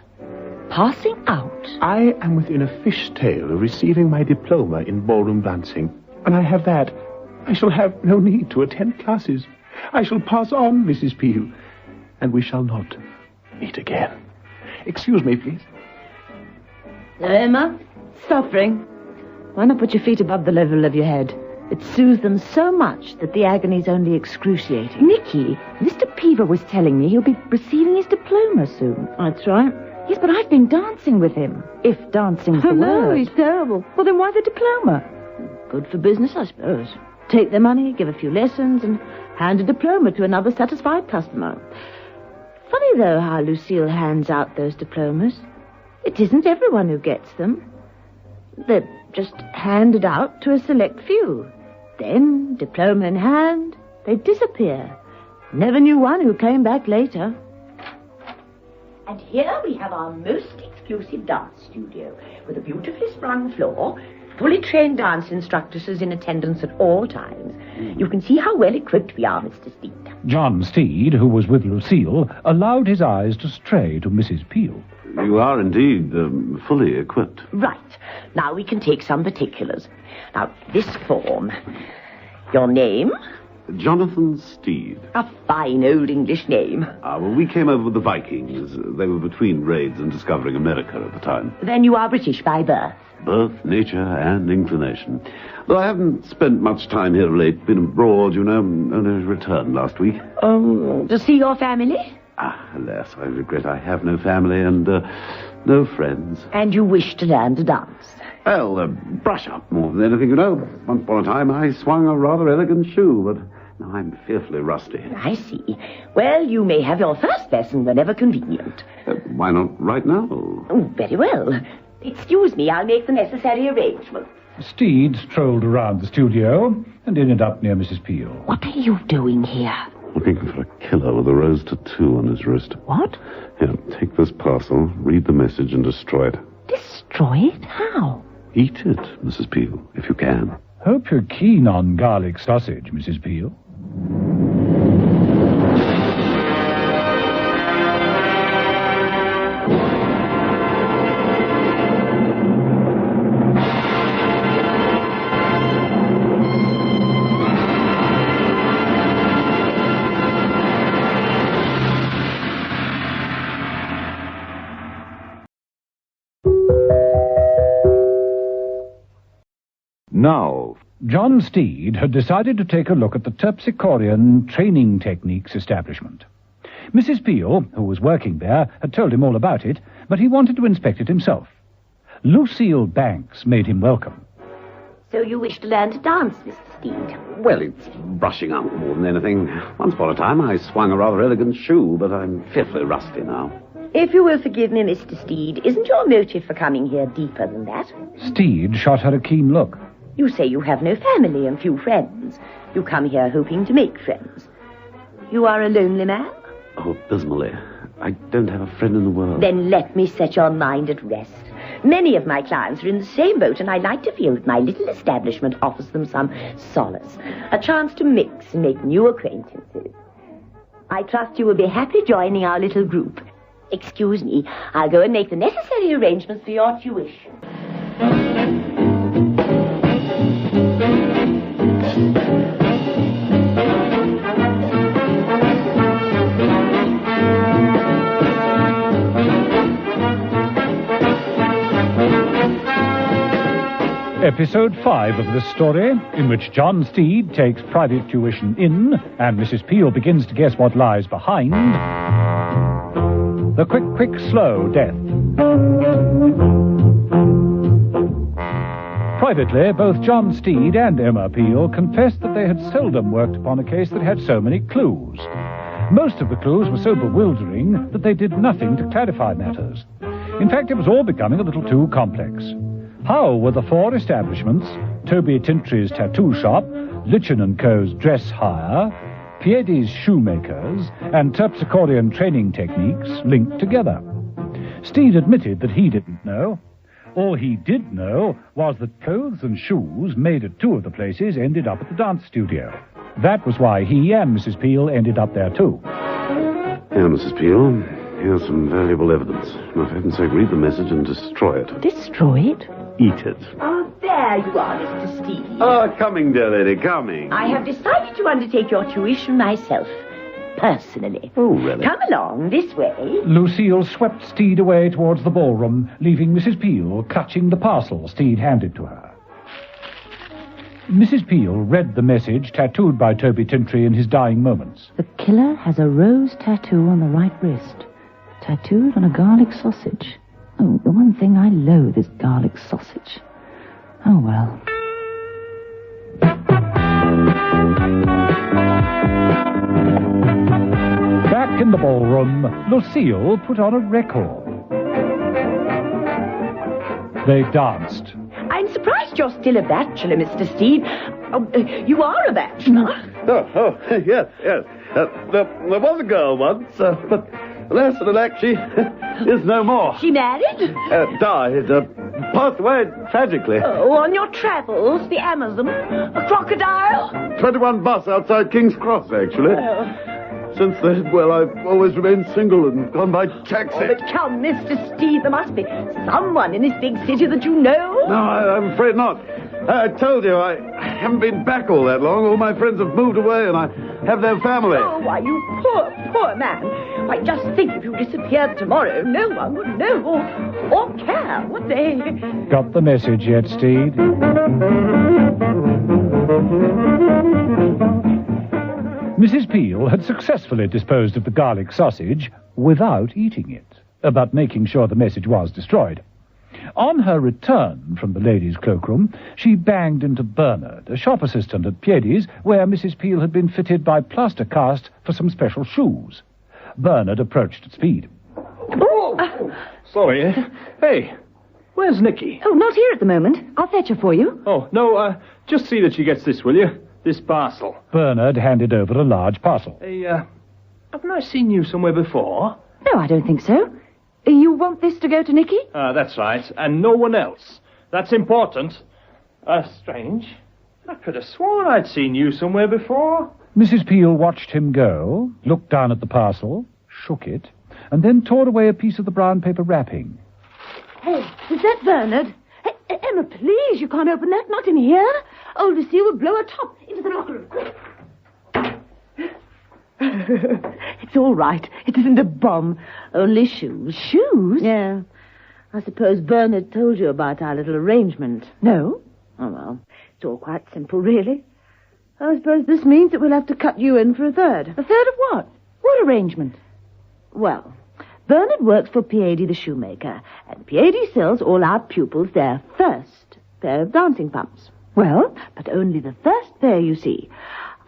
Passing out? I am within a fishtail of receiving my diploma in ballroom dancing. When I have that, I shall have no need to attend classes. I shall pass on, Mrs. Peel, and we shall not meet again. Excuse me, please. Emma, suffering. Why not put your feet above the level of your head? It soothes them so much that the agony's only excruciating. Nicky, Mr. Peever was telling me he'll be receiving his diploma soon. That's right. Yes, but I've been dancing with him, if dancing's the word. No, he's terrible. Well, then why the diploma? Good for business, I suppose. Take their money, give a few lessons, and hand a diploma to another satisfied customer. Funny, though, how Lucille hands out those diplomas. It isn't everyone who gets them. They're just handed out to a select few. Then, diploma in hand, they disappear. Never knew one who came back later. And here we have our most exclusive dance studio, with a beautifully sprung floor, fully trained dance instructors in attendance at all times. You can see how well equipped we are, Mr. Steed. John Steed, who was with Lucille, allowed his eyes to stray to Mrs. Peel. You are indeed fully equipped. Right. Now we can take some particulars. Now, this form. Your name? Jonathan Steed. A fine old English name. Well, we came over with the Vikings. They were between raids and discovering America at the time. Then you are British by birth. Birth, nature, and inclination. Though I haven't spent much time here of late. Been abroad, you know, only returned last week. To see your family? Alas, I regret I have no family and no friends. And you wish to learn to dance? Well, brush up more than anything, you know. Once upon a time I swung a rather elegant shoe, but now I'm fearfully rusty. I see. Well, you may have your first lesson whenever convenient. Why not right now? Oh, very well. Excuse me, I'll make the necessary arrangements. Steed strolled around the studio and ended up near Mrs. Peel. What are you doing here? Looking for a killer with a rose tattoo on his wrist. What? Here, take this parcel, read the message, and destroy it. Destroy it? How? Eat it, Mrs. Peel, if you can. Hope you're keen on garlic sausage, Mrs. Peel. Now, John Steed had decided to take a look at the Terpsichorean Training Techniques establishment. Mrs. Peel, who was working there, had told him all about it, but he wanted to inspect it himself. Lucille Banks made him welcome. So you wish to learn to dance, Mr. Steed? Well, it's brushing up more than anything. Once upon a time I swung a rather elegant shoe, but I'm fearfully rusty now. If you will forgive me, Mr. Steed, isn't your motive for coming here deeper than that? Steed shot her a keen look. You say you have no family and few friends. You come here hoping to make friends. You are a lonely man? Oh, abysmally. I don't have a friend in the world. Then let me set your mind at rest. Many of my clients are in the same boat, and I like to feel that my little establishment offers them some solace, a chance to mix and make new acquaintances. I trust you will be happy joining our little group. Excuse me, I'll go and make the necessary arrangements for your tuition. Episode 5 of this story, in which John Steed takes private tuition in, and Mrs. Peel begins to guess what lies behind. The quick, slow death. Privately, both John Steed and Emma Peel confessed that they had seldom worked upon a case that had so many clues. Most of the clues were so bewildering that they did nothing to clarify matters. In fact, it was all becoming a little too complex. How were the 4 establishments, Toby Tintry's tattoo shop, Lichen & Co.'s dress hire, Piedi's shoemakers, and Terpsichorean Training Techniques linked together? Steed admitted that he didn't know. All he did know was that clothes and shoes made at 2 of the places ended up at the dance studio. That was why he and Mrs. Peel ended up there too. Here, Mrs. Peel, here's some valuable evidence. Now, for heaven's sake, read the message and destroy it. Destroy it? Eat it. Oh, there you are, Mr. Steed. Coming, dear lady, coming. I have decided to undertake your tuition myself, personally. Oh, really? Come along, this way. Lucille swept Steed away towards the ballroom, leaving Mrs. Peel clutching the parcel Steed handed to her. Mrs. Peel read the message tattooed by Toby Tintry in his dying moments. The killer has a rose tattoo on the right wrist. Tattooed on a garlic sausage. Oh, the one thing I loathe is garlic sausage. Oh, well. Back in the ballroom, Lucille put on a record. They danced. I'm surprised you're still a bachelor, Mr. Steed. Oh, you are a bachelor. Oh, yes. There was a girl once, but alas and alack, she is no more. She married? Died, passed away tragically. Oh, on your travels, the Amazon, a crocodile? 21 bus outside King's Cross, actually. Oh. Since then, well, I've always remained single and gone by taxi. Oh, but come, Mr. Steed, there must be someone in this big city that you know. No, I'm afraid not. I told you, I haven't been back all that long. All my friends have moved away and I have their family. Oh, why, you poor man. Why, just think if you disappeared tomorrow, no one would know or care, would they? Got the message yet, Steed? Mrs. Peel had successfully disposed of the garlic sausage without eating it, but making sure the message was destroyed. On her return from the ladies' cloakroom, she banged into Bernard, a shop assistant at Piedi's, where Mrs. Peel had been fitted by plaster cast for some special shoes. Bernard approached at speed. Oh, sorry. Hey, where's Nicky? Oh, not here at the moment. I'll fetch her for you. Oh, no, just see that she gets this, will you? This parcel. Bernard handed over a large parcel. Hey, haven't I seen you somewhere before? No, I don't think so. You want this to go to Nicky? That's right, and no one else. That's important. Strange. I could have sworn I'd seen you somewhere before. Mrs. Peel watched him go, looked down at the parcel, shook it, and then tore away a piece of the brown paper wrapping. Hey, is that Bernard? Hey, Emma, please, you can't open that, not in here. Oh, Lucille will blow her top into the locker room, quick. It's all right. It isn't a bomb. Only shoes. Shoes? Yeah. I suppose Bernard told you about our little arrangement. No. Oh, well, it's all quite simple, really. I suppose this means that we'll have to cut you in for a third. A third of what? What arrangement? Well, Bernard works for Piedi the shoemaker, and Piedi sells all our pupils their first pair of dancing pumps. Well, but only the first pair, you see.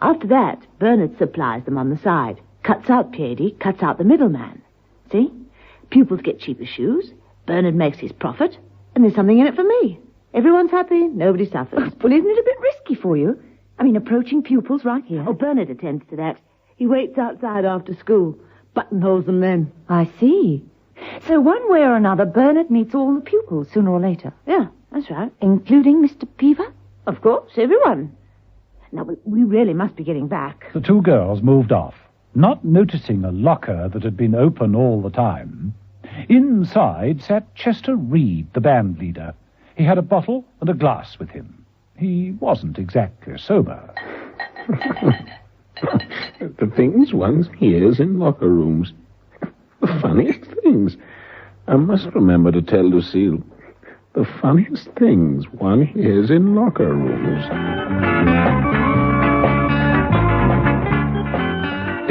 After that, Bernard supplies them on the side. Cuts out Piedi, cuts out the middleman. See? Pupils get cheaper shoes, Bernard makes his profit, and there's something in it for me. Everyone's happy, nobody suffers. Well, isn't it a bit risky for you? I mean, approaching pupils right here. Oh, Bernard attends to that. He waits outside after school, buttonholes them then. I see. So one way or another, Bernard meets all the pupils sooner or later. Yeah, that's right. Including Mr. Peaver? Of course, everyone. Now, we really must be getting back. The two girls moved off, not noticing a locker that had been open all the time. Inside sat Chester Reed, the band leader. He had a bottle and a glass with him. He wasn't exactly sober. The things one hears in locker rooms. The funniest things. I must remember to tell Lucille. The funniest things one hears in locker rooms.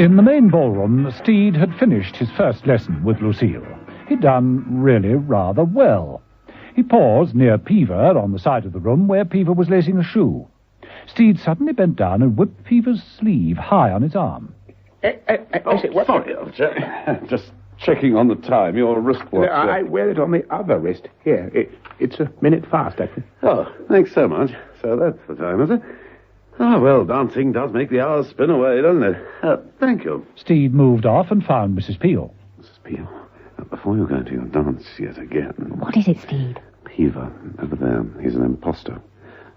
In the main ballroom, Steed had finished his first lesson with Lucille. He'd done really rather well. He paused near Peaver on the side of the room where Peaver was lacing a shoe. Steed suddenly bent down and whipped Peaver's sleeve high on his arm. Sorry, officer. Just checking on the time. Your wristwatch. I wear it on the other wrist. Here, it's a minute fast, actually. Oh, thanks so much. So that's the time, is it? Ah, well, dancing does make the hours spin away, doesn't it? Thank you. Steed moved off and found Mrs. Peel. Mrs. Peel, before you go to your dance yet again... What is it, Steed? Peaver, over there. He's an imposter.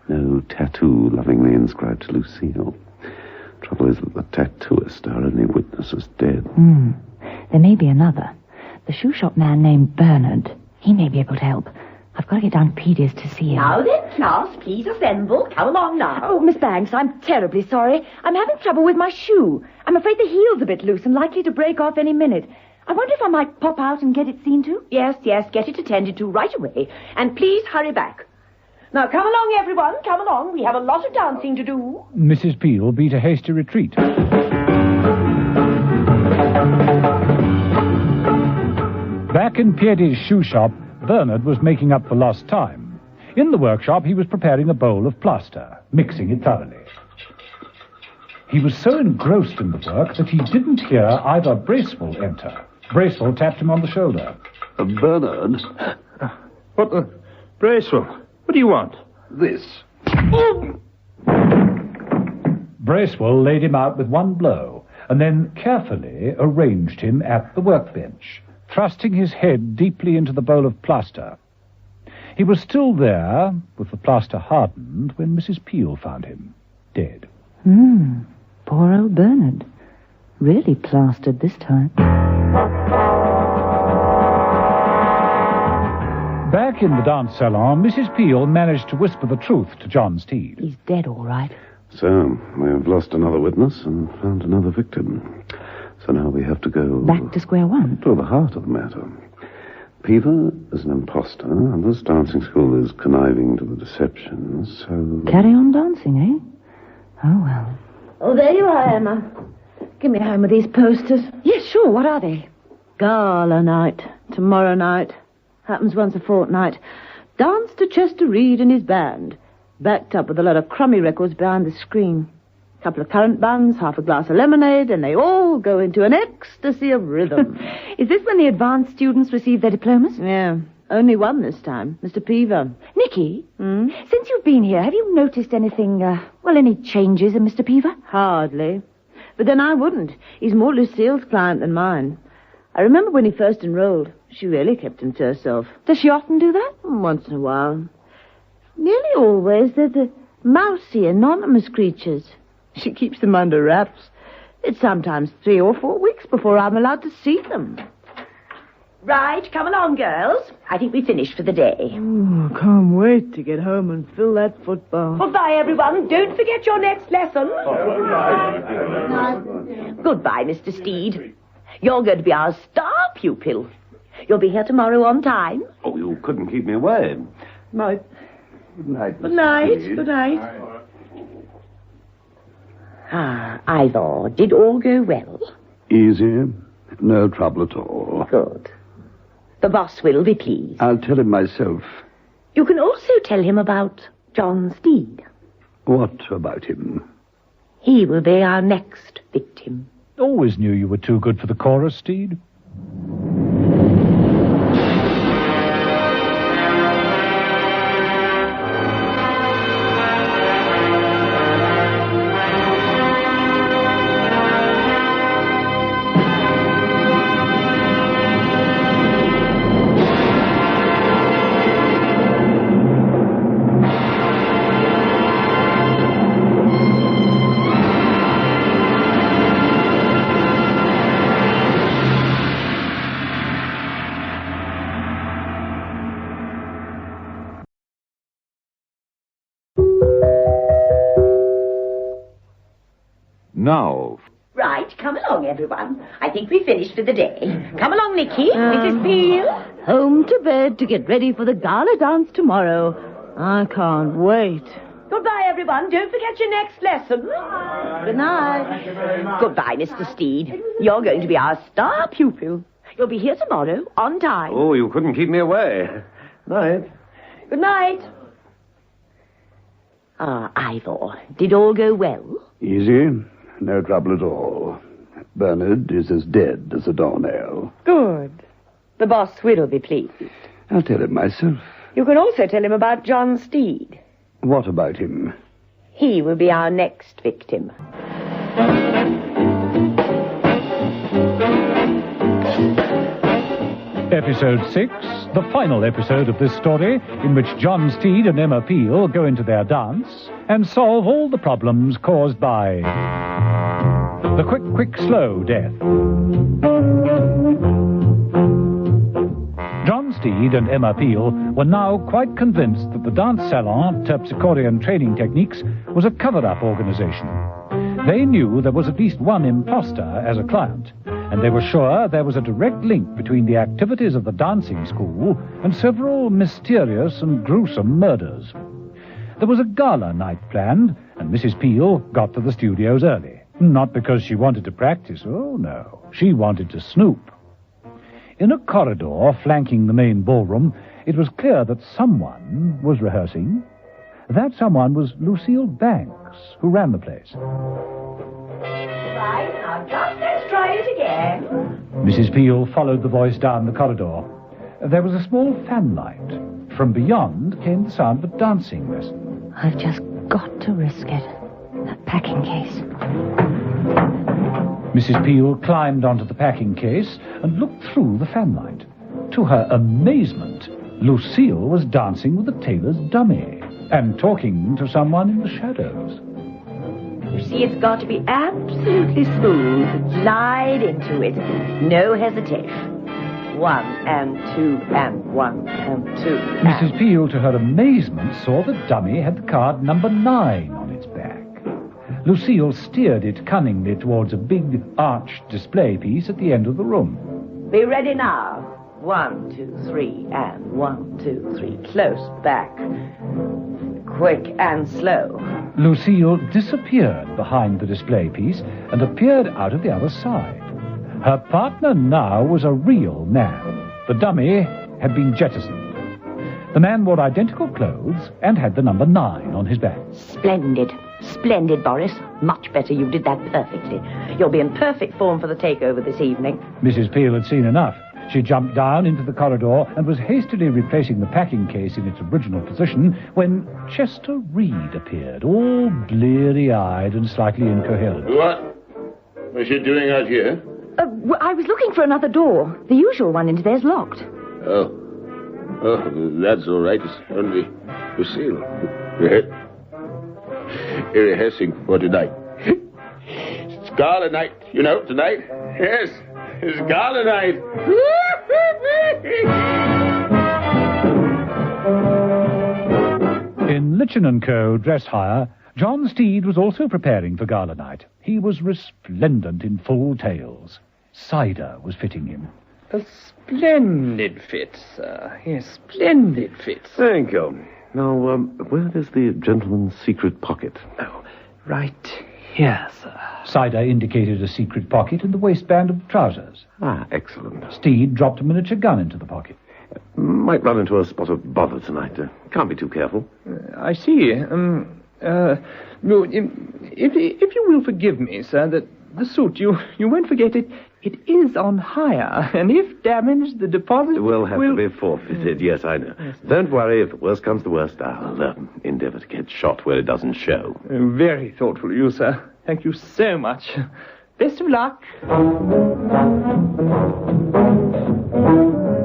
No tattoo lovingly inscribed to Lucille. Trouble is that the tattooist, our only witness, is dead. There may be another. The shoe shop man named Bernard. He may be able to help. I've got to get down to Petey's to see him. Now then, class, please assemble. Come along now. Oh, Miss Banks, I'm terribly sorry. I'm having trouble with my shoe. I'm afraid the heel's a bit loose and likely to break off any minute. I wonder if I might pop out and get it seen to? Yes, get it attended to right away. And please hurry back. Now, come along, everyone. Come along. We have a lot of dancing to do. Mrs. Peel beat a hasty retreat. Back in Pietti's shoe shop, Bernard was making up for lost time. In the workshop, he was preparing a bowl of plaster, mixing it thoroughly. He was so engrossed in the work that he didn't hear either Bracewell enter. Bracewell tapped him on the shoulder. Bernard? What the... Bracewell, what do you want? This. Bracewell laid him out with one blow, and then carefully arranged him at the workbench, thrusting his head deeply into the bowl of plaster. He was still there, with the plaster hardened, when Mrs. Peel found him, dead. Poor old Bernard. Really plastered this time. Back in the dance salon, Mrs. Peel managed to whisper the truth to John Steed. He's dead, all right. So, we've lost another witness and found another victim. So now we have to go... Back to square one? To the heart of the matter. Peever is an imposter, and this dancing school is conniving to the deception, so... Carry on dancing, eh? Oh, well. Oh, there you are, Emma. Give me a hand with these posters. Yes, sure. What are they? Gala night. Tomorrow night. Happens once a fortnight. Dance to Chester Reed and his band. Backed up with a lot of crummy records behind the screen. A couple of currant buns, half a glass of lemonade, and they all go into an ecstasy of rhythm. Is this when the advanced students receive their diplomas? Yeah. Only one this time. Mr. Peever. Nicky, since you've been here, have you noticed anything, any changes in Mr. Peever? Hardly. But then I wouldn't. He's more Lucille's client than mine. I remember when he first enrolled. She really kept him to herself. Does she often do that? Once in a while. Nearly always they're the mousy, anonymous creatures. She keeps them under wraps. It's sometimes 3 or 4 weeks before I'm allowed to see them. Right, come along, girls. I think we've finished for the day. Oh, can't wait to get home and fill that football. Goodbye, everyone. Don't forget your next lesson. Goodbye, Mr. Steed. You're going to be our star pupil. You'll be here tomorrow on time. Oh, you couldn't keep me away. Night. Good night, Good night. Good night. Ivor, did all go well? Easy. No trouble at all. Good. The boss will be pleased. I'll tell him myself. You can also tell him about John Steed. What about him? He will be our next victim. Always knew you were too good for the chorus, Steed. Now. Right, come along, everyone. I think we've finished for the day. Come along, Nicky. Mrs. Peel. Home to bed to get ready for the gala dance tomorrow. I can't wait. Goodbye, everyone. Don't forget your next lesson. Good night. Goodbye, Mr. Steed. You're going to be our star pupil. You'll be here tomorrow on time. Oh, you couldn't keep me away. Night. Good night. Ivor, did all go well? Easy. No trouble at all. Bernard is as dead as a doornail. Good. The boss will be pleased. I'll tell him myself. You can also tell him about John Steed. What about him? He will be our next victim. Episode 6, the final episode of this story, in which John Steed and Emma Peel go into their dance and solve all the problems caused by the quick, slow death. John Steed and Emma Peel were now quite convinced that the dance salon, Terpsichorean Training Techniques, was a cover-up organization. They knew there was at least one imposter as a client, and they were sure there was a direct link between the activities of the dancing school and several mysterious and gruesome murders. There was a gala night planned, and Mrs. Peel got to the studios early. Not because she wanted to practice, oh no, she wanted to snoop. In a corridor flanking the main ballroom, it was clear that someone was rehearsing. That someone was Lucille Banks, who ran the place. Right, now just let's try it again. Mrs. Peel followed the voice down the corridor. There was a small fanlight. From beyond came the sound of a dancing lesson. I've just got to risk it. That packing case. Mrs. Peel climbed onto the packing case and looked through the fanlight. To her amazement, Lucille was dancing with the tailor's dummy and talking to someone in the shadows. You see, it's got to be absolutely smooth. Glide into it. No hesitation. 1 and 2 and 1 and 2. Mrs. Peel, to her amazement, saw the dummy had the card number 9 on its back. Lucille steered it cunningly towards a big arched display piece at the end of the room. Be ready now. 1, 2, 3 and 1, 2, 3. Close back. Quick and slow. Lucille disappeared behind the display piece and appeared out of the other side. Her partner now was a real man. The dummy had been jettisoned. The man wore identical clothes and had the number 9 on his back. Splendid. Splendid, Boris. Much better. You did that perfectly. You'll be in perfect form for the takeover this evening. Mrs. Peel had seen enough. She jumped down into the corridor and was hastily replacing the packing case in its original position when Chester Reed appeared, all bleary-eyed and slightly incoherent. What? What's she doing out here? I was looking for another door. The usual one into there's locked. Oh, that's all right. It's only Lucille. You're rehearsing for tonight. It's gala night, you know, tonight. Yes, it's gala night. In Lichen & Co. dress hire, John Steed was also preparing for gala night. He was resplendent in full tails. Cider was fitting him. A splendid fit, sir. Yes, splendid fit. Thank you. Now, where is the gentleman's secret pocket? Oh, right here, sir. Cider indicated a secret pocket in the waistband of the trousers. Ah, excellent. Steed dropped a miniature gun into the pocket. Might run into a spot of bother tonight. Can't be too careful. I see. No, if you will forgive me, sir, that the suit, you won't forget it. It is on hire, and if damaged, the deposit will have to be forfeited. Yes, I know. Yes. Don't worry. If the worst comes to worst, I'll endeavour to get shot where it doesn't show. Very thoughtful of you, sir. Thank you so much. Best of luck.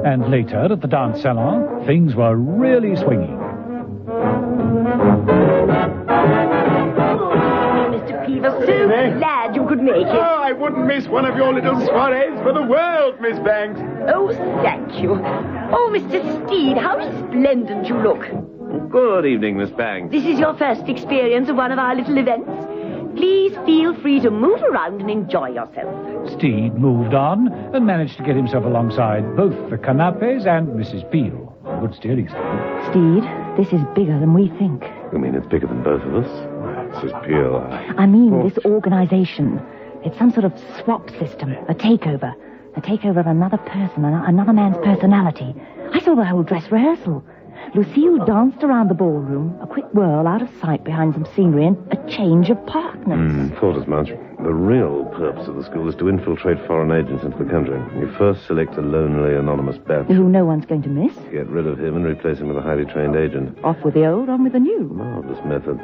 And later, at the dance salon, things were really swinging. So glad you could make it. Oh, I wouldn't miss one of your little soirees for the world, Miss Banks. Oh, thank you. Oh, Mr. Steed, how resplendent you look. Good evening, Miss Banks. This is your first experience of one of our little events. Please feel free to move around and enjoy yourself. Steed moved on and managed to get himself alongside both the canapes and Mrs. Peel. Good steering, Steed, this is bigger than we think. You mean it's bigger than both of us? Mrs. Peel, I mean this organization. It's some sort of swap system, a takeover. A takeover of another person, another man's personality. I saw the whole dress rehearsal. Lucille danced around the ballroom, a quick whirl out of sight behind some scenery, and a change of partners. Thought as much. The real purpose of the school is to infiltrate foreign agents into the country. You first select a lonely, anonymous bat. Who no one's going to miss. Get rid of him and replace him with a highly trained agent. Off with the old, on with the new. Marvelous method.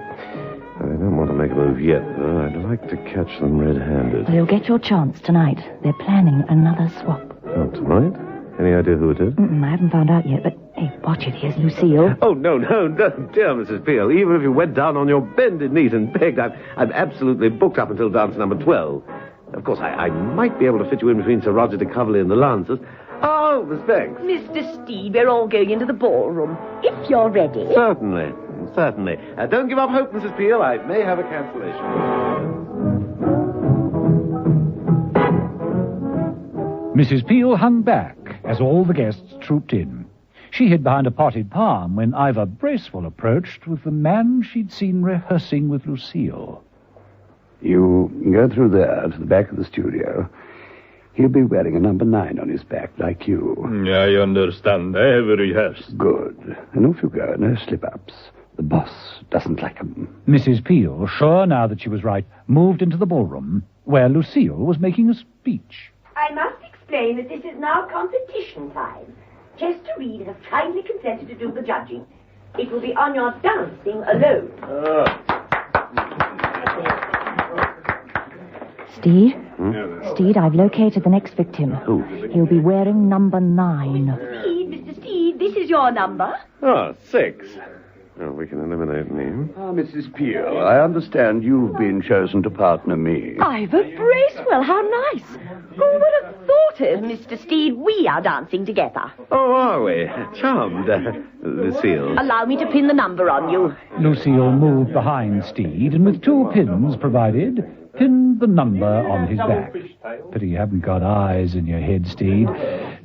I don't want to make a move yet, though. I'd like to catch them red-handed. Well, you'll get your chance tonight. They're planning another swap. Oh, tonight? Any idea who it is? I haven't found out yet, but, hey, watch it. Here's Lucille. Oh, no, dear Mrs. Peel. Even if you went down on your bended knees and begged, I'm absolutely booked up until dance number 12. Of course, I might be able to fit you in between Sir Roger de Coverley and the Lancers. Oh, Miss Banks. Mr. Steed, we're all going into the ballroom. If you're ready. Certainly. Don't give up hope, Mrs. Peel. I may have a cancellation. Mrs. Peel hung back as all the guests trooped in. She hid behind a potted palm when Ivor Bracewell approached with the man she'd seen rehearsing with Lucille. You go through there to the back of the studio. He'll be wearing a number 9 on his back, like you. I understand. I have rehearsed. Good. And off you go. No slip-ups. The boss doesn't like 'em. Mrs. Peel, sure now that she was right, moved into the ballroom, where Lucille was making a speech. I must explain that this is now competition time. Chester Reed has kindly consented to do the judging. It will be on your dancing alone. Steed? Steed, I've located the next victim. Who? He'll be wearing number 9. Steed, Mr. Steed, this is your number. Oh, 6. Oh, we can eliminate me. Mrs. Peel, I understand you've been chosen to partner me. Ivor Bracewell, how nice. Who would have thought it? Mr. Steed, we are dancing together. Oh, are we? Charmed. Lucille. Allow me to pin the number on you. Lucille moved behind Steed, and with 2 pins provided, pinned the number on his back. Pity you haven't got eyes in your head, Steed.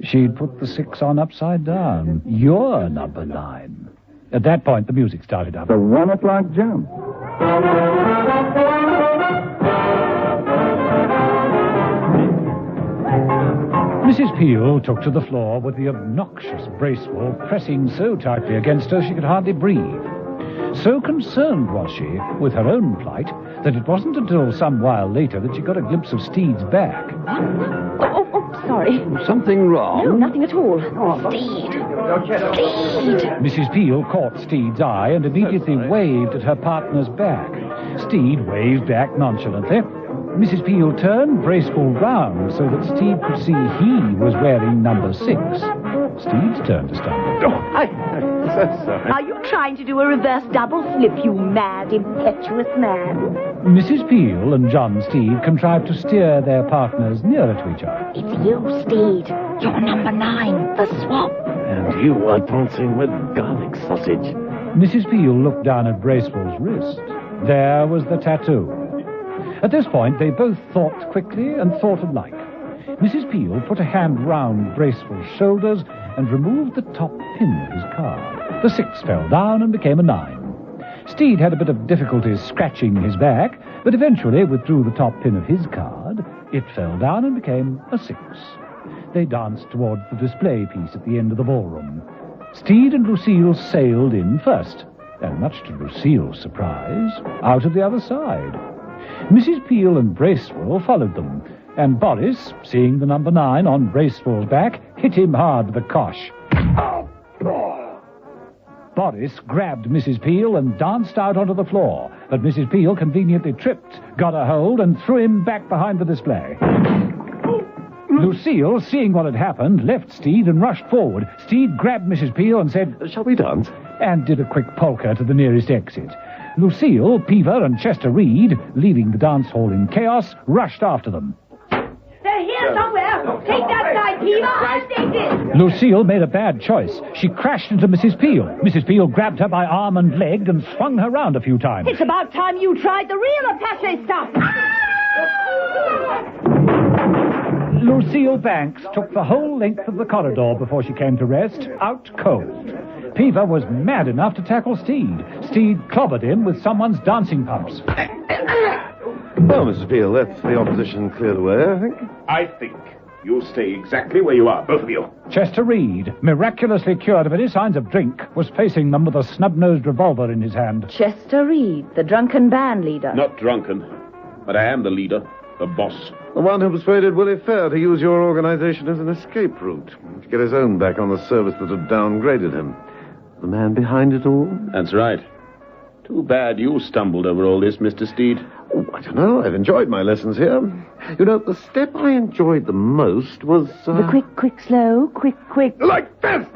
She'd put the 6 on upside down. You're number 9. At that point, the music started up. The 1 o'clock jump. Mrs. Peel took to the floor with the obnoxious Bracewell pressing so tightly against her she could hardly breathe. So concerned was she with her own plight that it wasn't until some while later that she got a glimpse of Steed's back. Sorry. Something wrong? No, nothing at all. Steed. Mrs. Peel caught Steed's eye and immediately waved at her partner's back. Steed waved back nonchalantly. Mrs. Peel turned Bracewell round so that Steed could see he was wearing number 6. Steed's turn to stumble. I'm so sorry. Are you trying to do a reverse double flip, you mad, impetuous man? Mrs. Peel and John Steed contrived to steer their partners nearer to each other. It's you, Steed. You're number 9, the swap. And you are dancing with garlic sausage. Mrs. Peel looked down at Bracewell's wrist. There was the tattoo. At this point, they both thought quickly and thought alike. Mrs. Peel put a hand round Bracewell's shoulders and removed the top pin of his card. The 6 fell down and became a 9. Steed had a bit of difficulty scratching his back, but eventually withdrew the top pin of his card. It fell down and became a 6. They danced towards the display piece at the end of the ballroom. Steed and Lucille sailed in first, and much to Lucille's surprise, out of the other side. Mrs. Peel and Bracewell followed them, and Boris, seeing the number 9 on Bracewell's back, hit him hard with a cosh. Boris grabbed Mrs. Peel and danced out onto the floor, but Mrs. Peel conveniently tripped, got a hold, and threw him back behind the display. Lucille, seeing what had happened, left Steed and rushed forward. Steed grabbed Mrs. Peel and said, "Shall we dance?" and did a quick polka to the nearest exit. Lucille, Peever, and Chester Reed, leaving the dance hall in chaos, rushed after them. They're here somewhere. Take that side, Peter. I'll take this. Lucille made a bad choice. She crashed into Mrs. Peel. Mrs. Peel grabbed her by arm and leg and swung her round a few times. It's about time you tried the real attaché stuff. Lucille Banks took the whole length of the corridor before she came to rest, out cold. Peever was mad enough to tackle Steed. Steed clobbered him with someone's dancing pumps. Well, Mrs. Peel, that's the opposition cleared away, I think. I think you'll stay exactly where you are, both of you. Chester Reed, miraculously cured of any signs of drink, was facing them with a snub-nosed revolver in his hand. Chester Reed, the drunken band leader. Not drunken, but I am the leader, the boss. The one who persuaded Willie Fair to use your organization as an escape route, to get his own back on the service that had downgraded him. The man behind it all? That's right. Too bad you stumbled over all this, Mr. Steed. Oh, I don't know. I've enjoyed my lessons here. You know, the step I enjoyed the most was... The quick, slow, quick. Like this!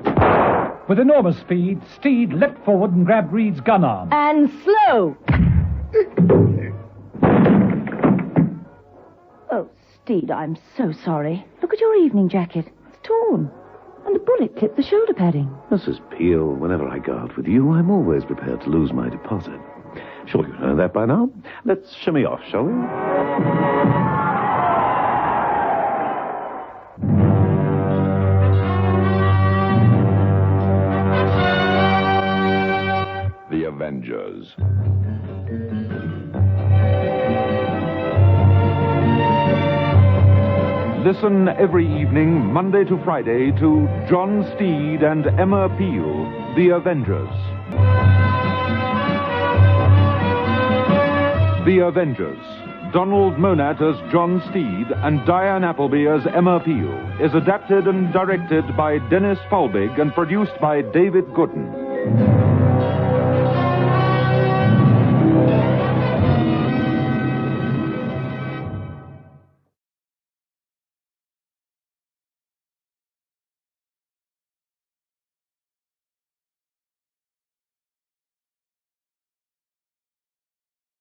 With enormous speed, Steed leapt forward and grabbed Reed's gun arm. And slow. Oh, Steed, I'm so sorry. Look at your evening jacket. It's torn. And the bullet clipped the shoulder padding. Mrs. Peel, whenever I go out with you, I'm always prepared to lose my deposit. Sure you know that by now. Let's shimmy off, shall we? The Avengers. This Listen every evening, Monday to Friday, to John Steed and Emma Peel, The Avengers. The Avengers. Donald Monat as John Steed and Diane Appleby as Emma Peel is adapted and directed by Denis Folbigge and produced by David Gooden.